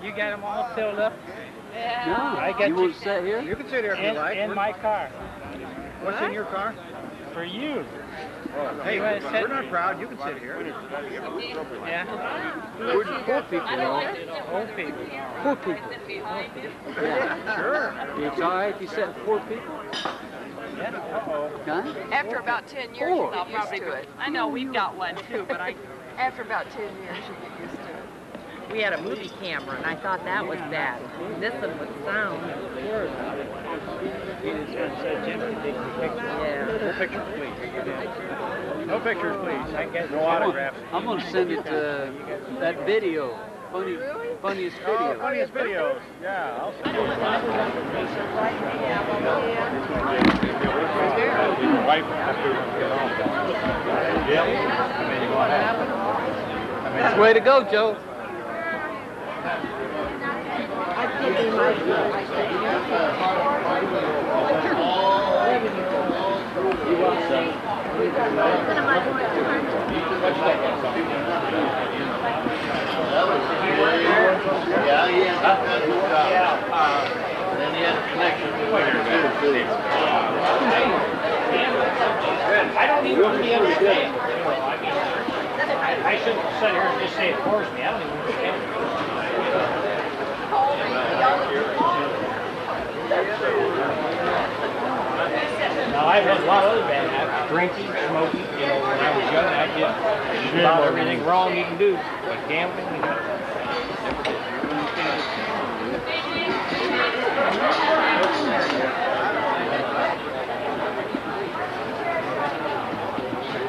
You got them all filled up? No, you want to sit here? You can sit here if you like. In my car. What's in your car? For you. Hey, we're not proud. You can sit here. Yeah. Poor people, though. Old people. Poor people. Yeah. Sure. It's all right if you sit with poor people? Yeah. Uh-oh. Huh? After about 10 years, Four. you get used to it. I know, we've got one too, but after about 10 years, you get used to it. We had a movie camera, and I thought that was bad. This one with sound. Yeah. No pictures, please. No pictures, please. I get no autographs. I'm going to send it to that video. Funniest video. Oh, funniest videos. Yeah, I'll send it. Your wife after you get home. Yeah. I mean, you want that? That's the way to go, Joe. Then he had a connection I don't even really understand. I shouldn't sit here and just say it forced me. I don't even understand. Now, I've had a lot of other bad habits. Drinking, smoking, you know, when I was young, I did just about everything wrong you can do. But gambling, you know.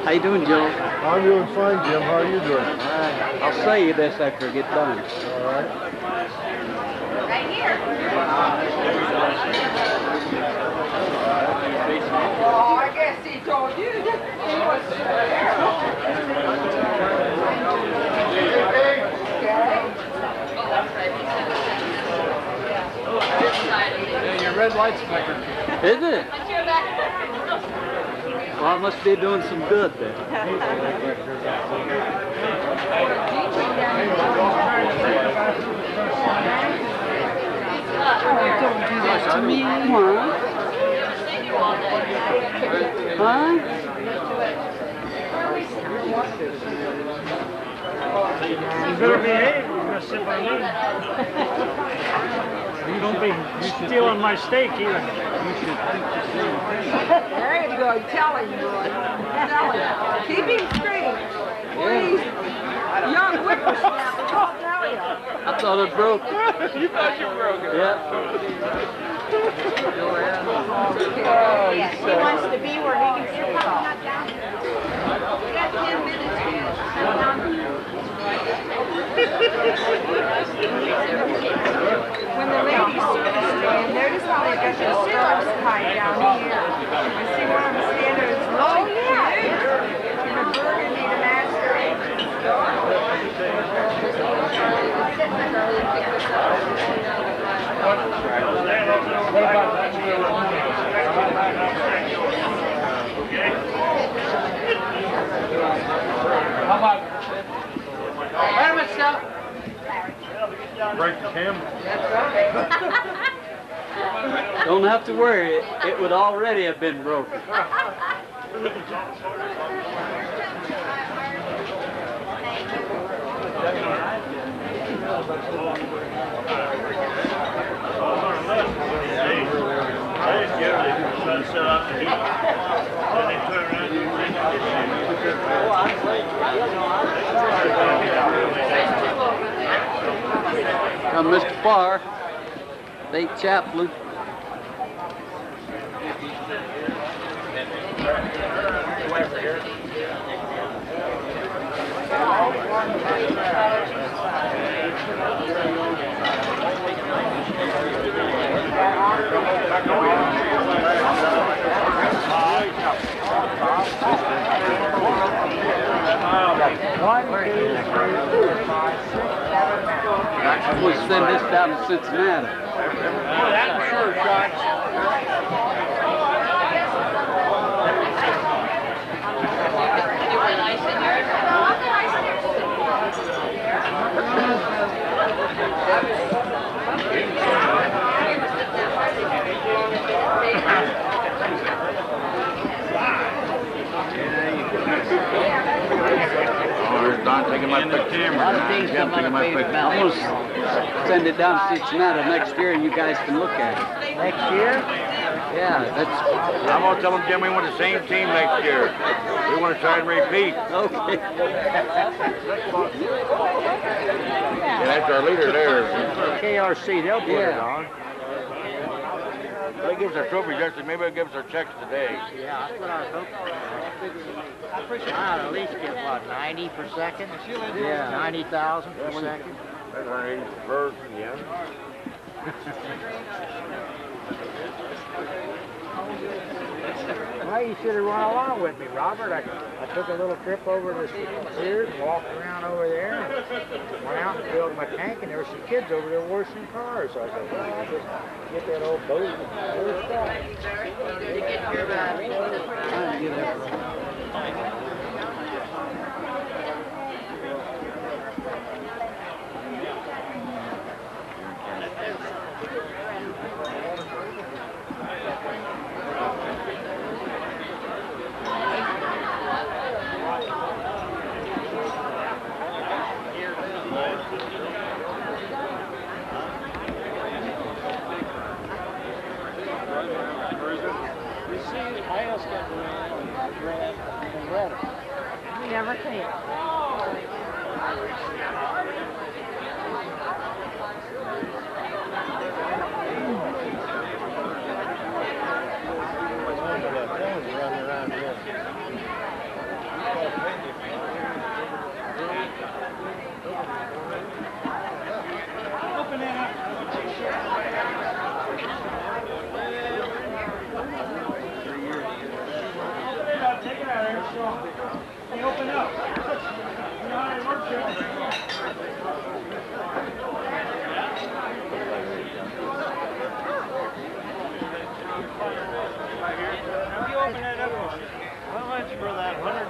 How you doing, Joe? I'm doing fine, Jim. How are you doing? All right. I'll say you this after I get done. All right. Right here. Oh, I guess he told you. He was there. Yeah, your red light's flickering. Is it? Well, I must be doing some good then. Don't do that to me. Huh? You better behave. You're going to sit by me. You don't be stealing my steak either. There you go. Tell him, boy. Tell him. Keep him straight. Please. Young whippersnapper. I'll tell you. I thought it broke. You thought you broke it. Yeah. He wants to be where he can sit down. We got 10 minutes here. When the ladies stand, notice how they got their stirrups tied down here. You see where I'm standing? It's really cute. In a burgundy to match their How about? Wait a minute, Sal. Break the camera. Don't have to worry. It would already have been broken. Now, Mr. Farr, state chaplain. One, two, three, 4, 5, 6, 7, 8. We'll send this down to Cincinnati. Well, that's for sure, Sean. Don taking my picture. I'm going to send it down to Cincinnati next year, and you guys can look at it. Next year? Yeah, that's. I'm going to tell them, Jim, we want the same team next year. We want to try and repeat. Okay. Yeah, that's our leader there. KRC, they'll put it on. They give us our trophies yesterday. Maybe they'll give us our checks today. Yeah, that's what I was hoping. I'll at least get, what, 90 per second? Yeah. 90,000 per second? That's 180 per person, yeah. Well, you should have run along with me, Robert. I took a little trip over to Sears, walked around over there, and went out and filled my tank, and there were some kids over there washing cars. So I said, well, I'll just get that old boat and Never came. Open up. You know how it works here. If you open that up, how much for that $100?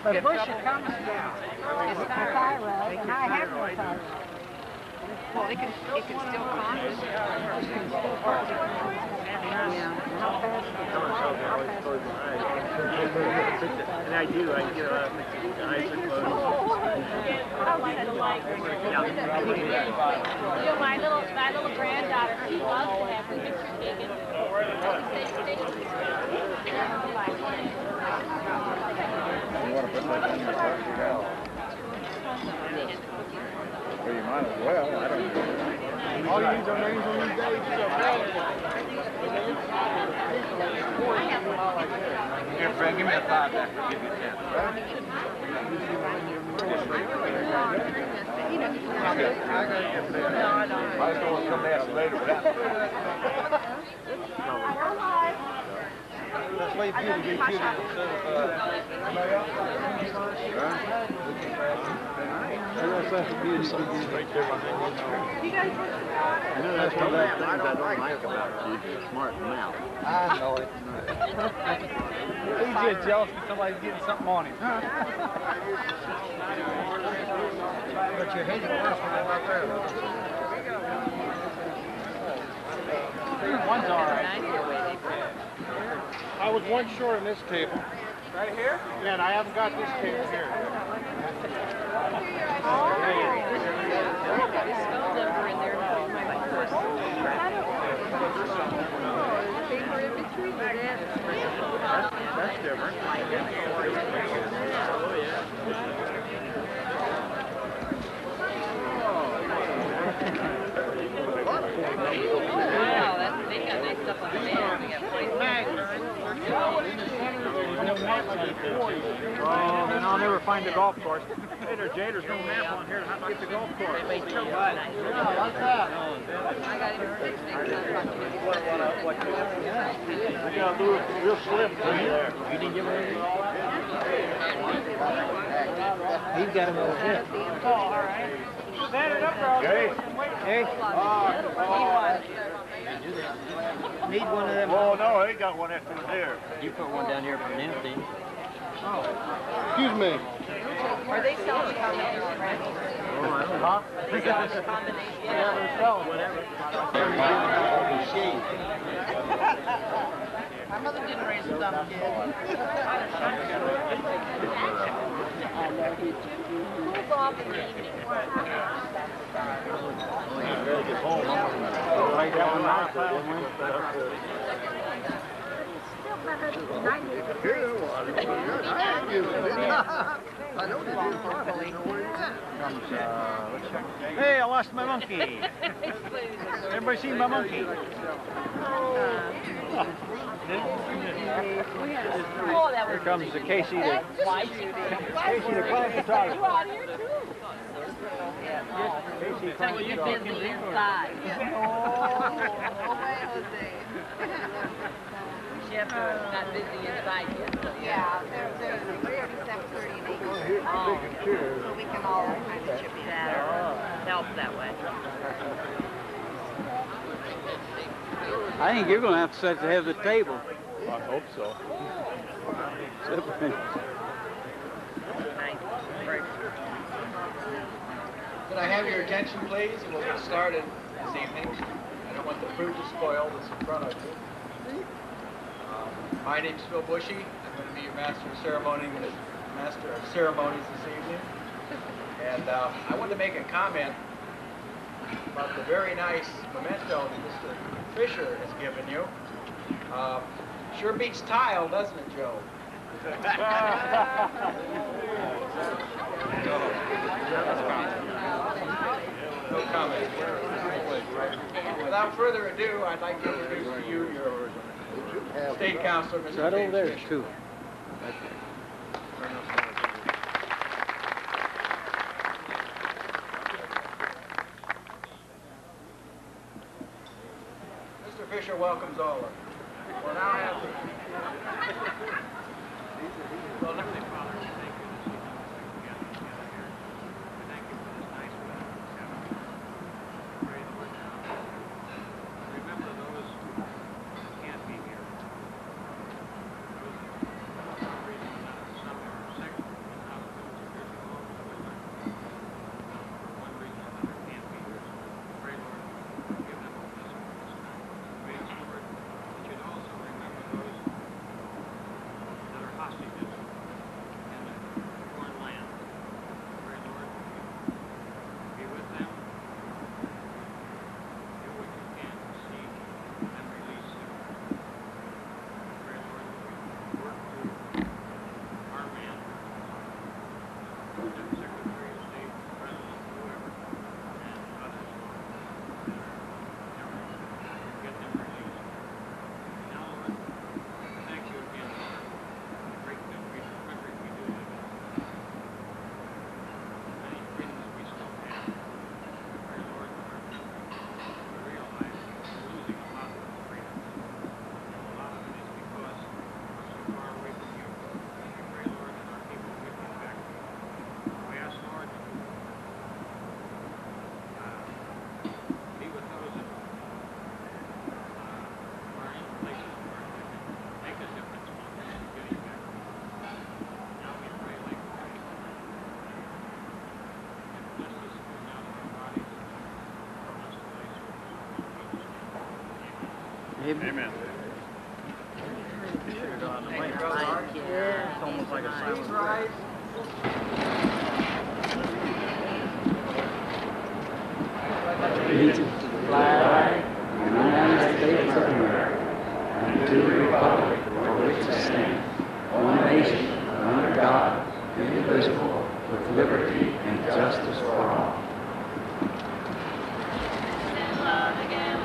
But Bush comes down. It's not thyroid, and I have no thyroid. Well, it can still cause it. Yeah. How fast? And I do. I get a lot of things. The eyes are closed. You know, my little granddaughter, she loves to have her picture taken. You want to put that in your pocket? Well, you might as well. I don't know. All you need are names on these days. Here, Fred, give me a 5 back. I'll give you 10. Might as well come ask later. Let's wait for you to get to it. You know, that's one of those things I don't like about you, you're smart mouth. I know it. He's just jealous because somebody's getting something on him. But you're hitting worse when you're out there. One's all right. I was one short on this table. Right here? Yeah, and I haven't got this table here. That's different. They got nice stuff on the band. They got Oh, then I'll never find the golf course. Hey there, Jay, there's no map on here. How do I get the golf course? What's that? I got him 6 things. We got a real slim tree there. You didn't give her anything all that? He's got him over here. Oh, all right. Stand it up, bro. Jay. Hey. Need one of them. Oh, no, he got one extra there. You put one down here for an empty. Oh. Excuse me. Are they selling combination rifles? Oh, I don't know. They sell combination. Yeah, they're selling whatever. My mother didn't raise a dumb kid. Cool off in the evening. Really get home. Like that one last time. Hey, I lost my monkey. Everybody seen my monkey? Oh, that was Here comes the Casey the clown photographer. You out here too? Casey So you're busy inside. Chef is not busy inside yet. So Yeah, there's 7:30 and 8. So we can all kind of chip in. That helps that way. I think you're going to have to have the table. I hope so. Can I have your attention, please? And we'll get started this evening. I don't want the fruit to spoil that's in front of you. My name's Phil Bushy. I'm going to be your master of ceremonies this evening. And I want to make a comment about the very nice memento that Mr. Fisher has given you. Sure beats tile, doesn't it, Joe? No comment. Without further ado, I'd like to introduce to you your State Councilor, Mr. Right over there, Fisher. too. Mr. Fisher welcomes all of you. We'll now have Amen. It's almost like a silent prayer. Each flag, United States of America, and to the republic for which it stands, one nation, under God, indivisible, with liberty and justice for all. Love again.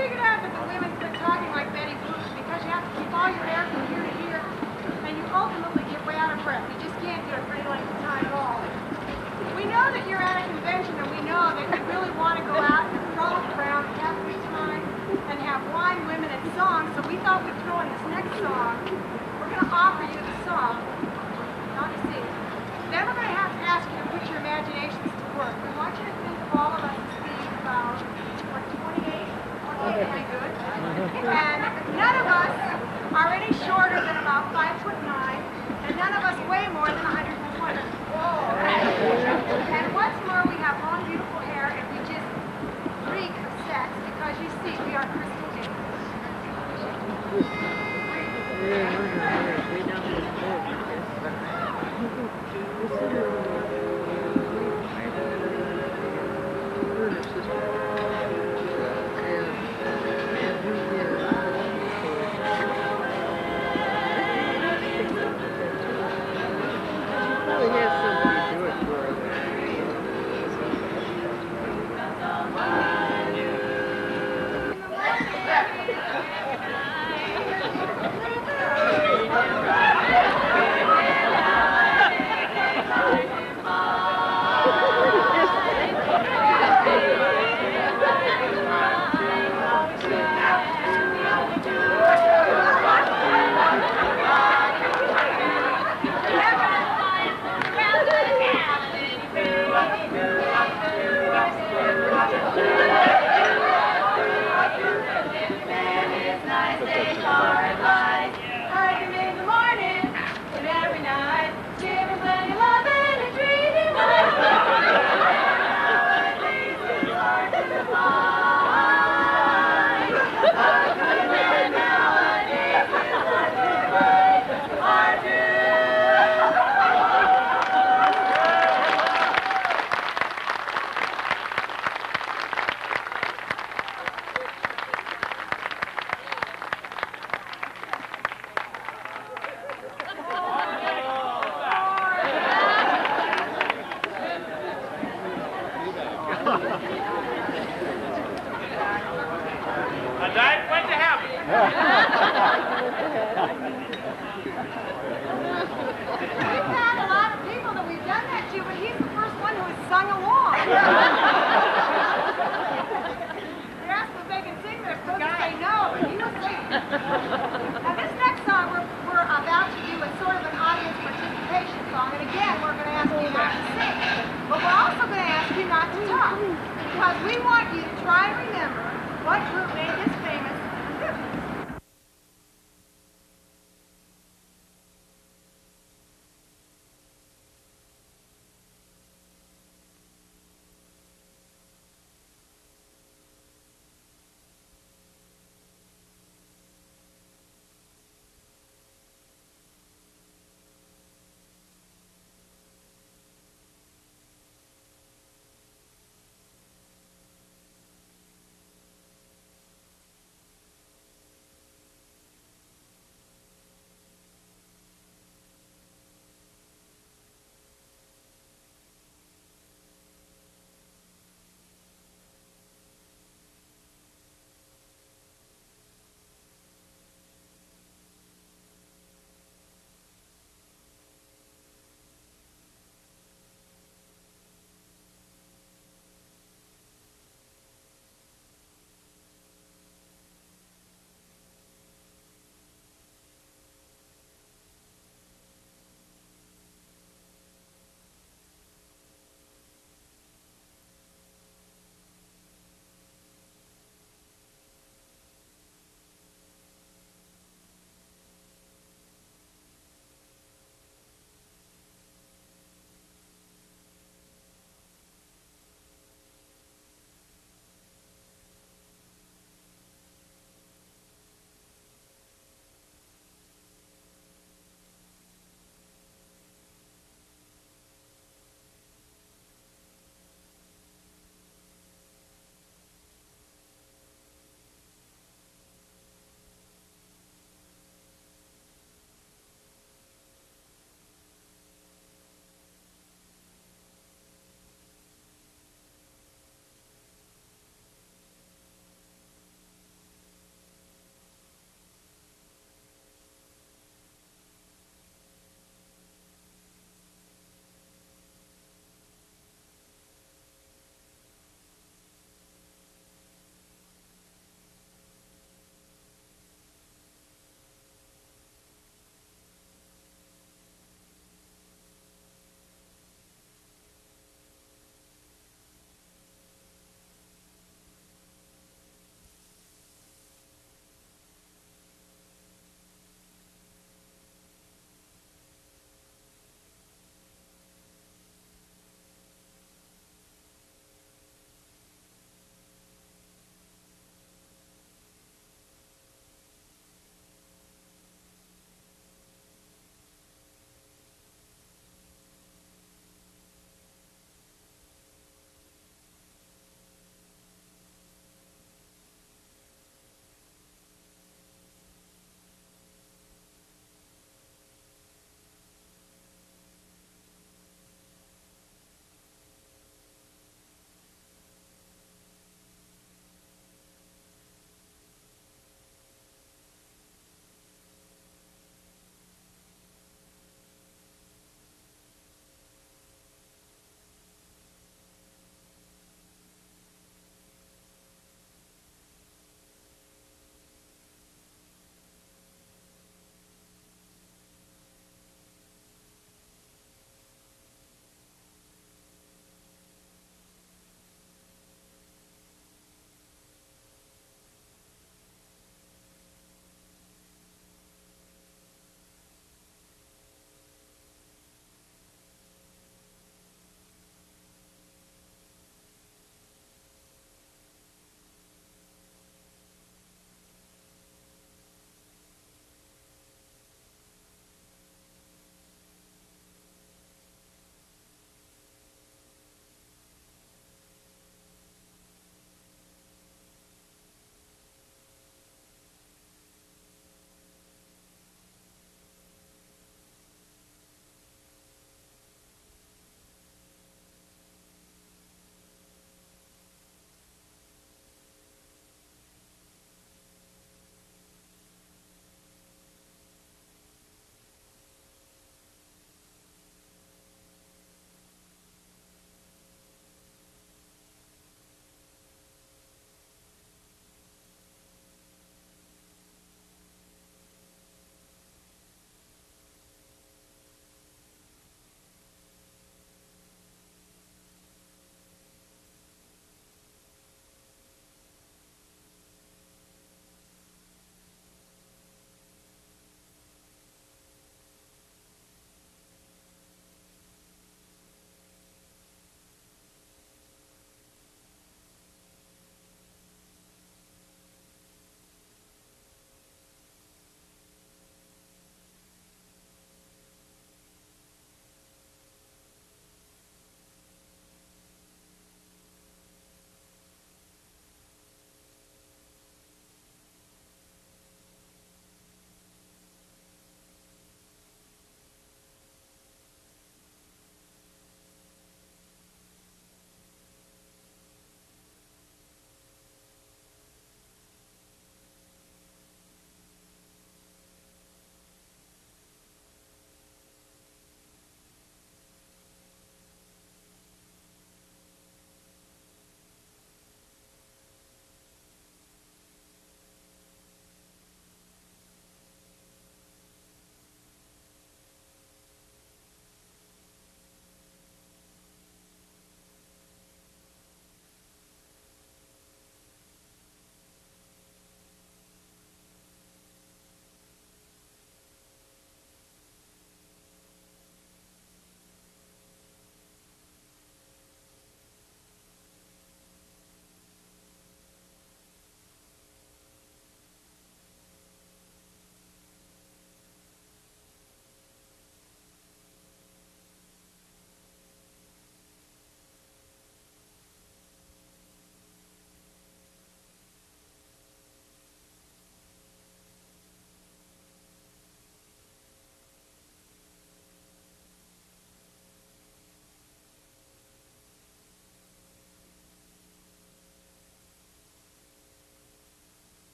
figured out that the women quit talking like Betty Boop because you have to keep all your hair from here to here, and you ultimately get way out of breath. You just can't do it for any length of time at all. We know that you're at a convention, and we know that you really want to go out and frolic around and have a good time and have wine, women, and songs, so we thought we'd throw in this next song. We're going to offer you the song. Not to sing. Then we're going to have to ask you to put your imaginations to work. We want you to think of all of us as being about, what, 28? 28 would be good. And none of us are any shorter than about 5'9", and none of us weigh more than 120. And what's more, we have long, beautiful hair, and we just reek of sex because you see, we are crystal clear. Because we want you to try and remember what group made this famous in the 50s.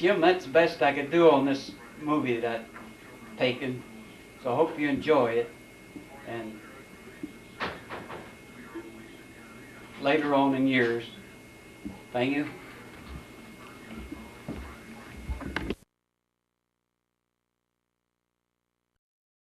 Jim, that's the best I could do on this movie that I've taken. So I hope you enjoy it. And later on in years, thank you.